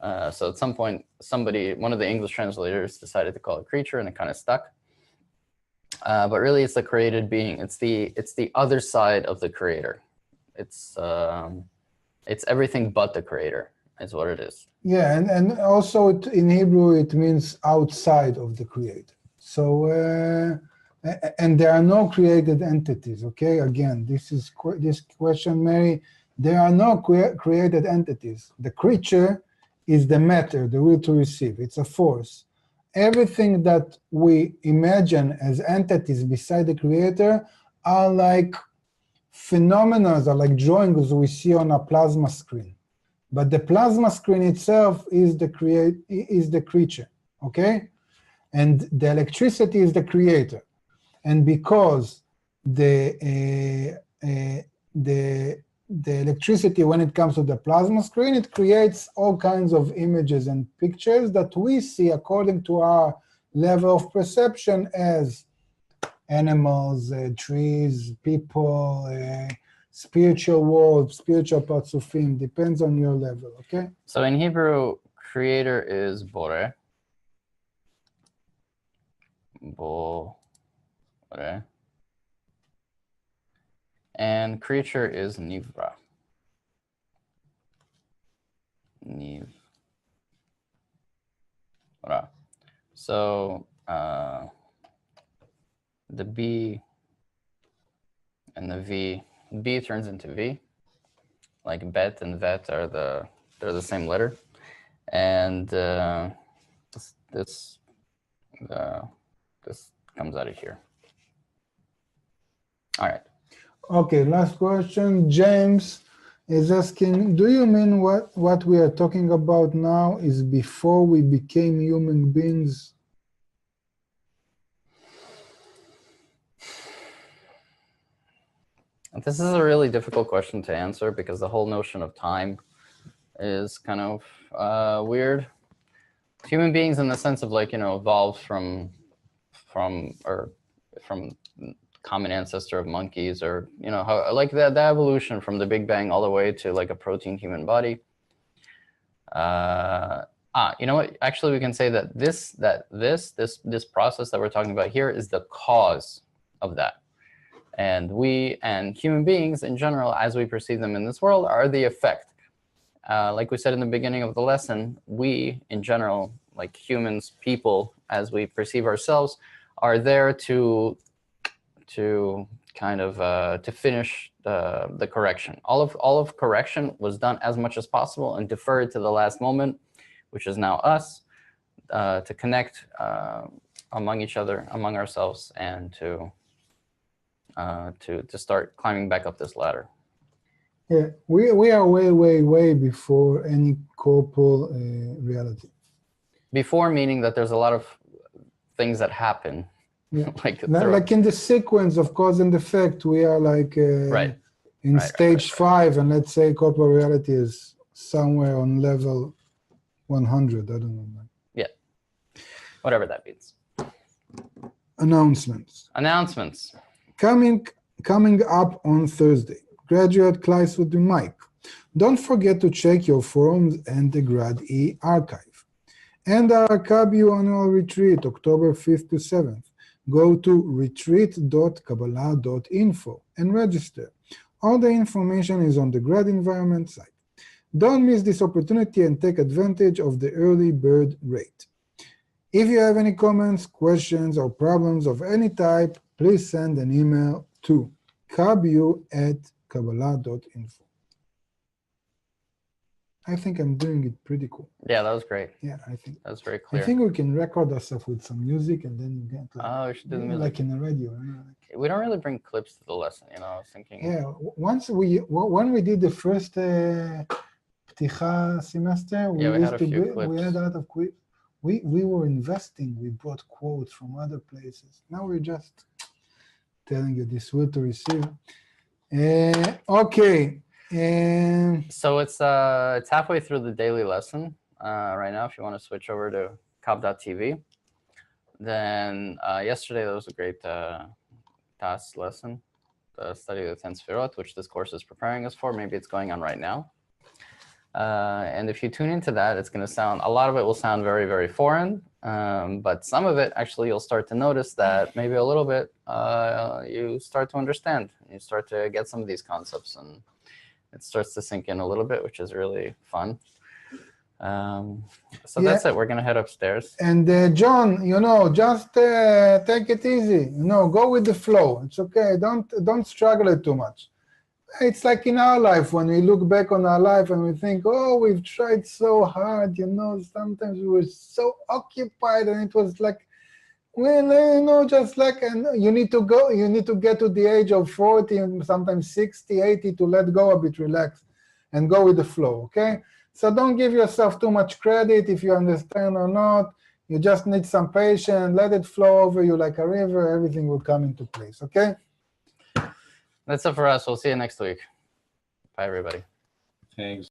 S1: So at some point, one of the English translators decided to call it creature, and it kind of stuck. But really, it's the created being. It's the other side of the creator. It's everything but the creator, is what it is.
S2: Yeah, and also in Hebrew it means outside of the creator. So and there are no created entities. Okay, again, this question, Mary. There are no created entities. The creature is the matter, the will to receive. It's a force. Everything that we imagine as entities beside the creator are like phenomena, are like drawings we see on a plasma screen. But the plasma screen itself is the creature, okay? And the electricity is the creator. And because the electricity, when it comes to the plasma screen, it creates all kinds of images and pictures that we see according to our level of perception as animals, trees, people, spiritual world, spiritual parzufim, depends on your level, okay?
S1: So in Hebrew, creator is bore. Bore. And creature is nivra. Nivra. So the B and the V, B turns into V. Like bet and vet are they're the same letter. And this comes out of here. All right.
S2: Okay, last question. James is asking, do you mean what we are talking about now is before we became human beings?
S1: This is a really difficult question to answer because the whole notion of time is kind of weird. Human beings, in the sense of like, evolved from common ancestor of monkeys, or how like the evolution from the Big Bang all the way to like a protein human body. You know what? Actually, we can say that this process that we're talking about here is the cause of that. And we and human beings in general, as we perceive them in this world, are the effect. Like we said in the beginning of the lesson, we in general, like humans, people, as we perceive ourselves, are there to kind of to finish the correction. All of correction was done as much as possible and deferred to the last moment, which is now us, to connect among each other, among ourselves, and to start climbing back up this ladder.
S2: Yeah, we are way before any corporal reality.
S1: Before, meaning that there's a lot of things that happen.
S2: Yeah.
S1: like
S2: in the sequence of cause and effect, we are like in stage 5, and let's say corporal reality is somewhere on level 100. I don't know.
S1: Yeah, whatever that means.
S2: Announcements. Coming up on Thursday, graduate class with the mic. Don't forget to check your forums and the Grad E archive. And our Kabbalah annual retreat, October 5th to 7th. Go to retreat.kabbalah.info and register. All the information is on the Grad Environment site. Don't miss this opportunity and take advantage of the early bird rate. If you have any comments, questions, or problems of any type, please send an email to kabbalah@kabbalah.info. I think I'm doing it pretty cool.
S1: Yeah, that was great.
S2: Yeah, I think
S1: that was very clear.
S2: I think we can record ourselves with some music and then you get
S1: we should do the music
S2: like in the radio.
S1: We don't really bring clips to the lesson, I was thinking.
S2: Yeah, when we did the first Pticha semester, we had a lot of clips. We were investing. We brought quotes from other places. Now we're just telling you this will to receive. Okay. And
S1: So it's halfway through the daily lesson right now. If you want to switch over to Kab.tv, then yesterday there was a great task lesson, the study of the 10 Sefirot, which this course is preparing us for. Maybe it's going on right now. And if you tune into that, it's going to sound, a lot of it will sound very, very foreign. But some of it, actually, you'll start to notice that maybe a little bit you start to understand. You start to get some of these concepts, and it starts to sink in a little bit, which is really fun. So
S2: Yeah.
S1: that's it. We're going to head upstairs.
S2: And John, just take it easy. Go with the flow. It's okay. Don't struggle it too much. It's like in our life, when we look back on our life and we think, oh, we've tried so hard, sometimes we were so occupied, and it was like, well, just like, and you need to get to the age of 40 and sometimes 60, 80 to let go a bit, relax, and go with the flow, okay? So don't give yourself too much credit if you understand or not. You just need some patience, let it flow over you like a river, everything will come into place, okay?
S1: That's it for us. We'll see you next week. Bye, everybody.
S4: Thanks.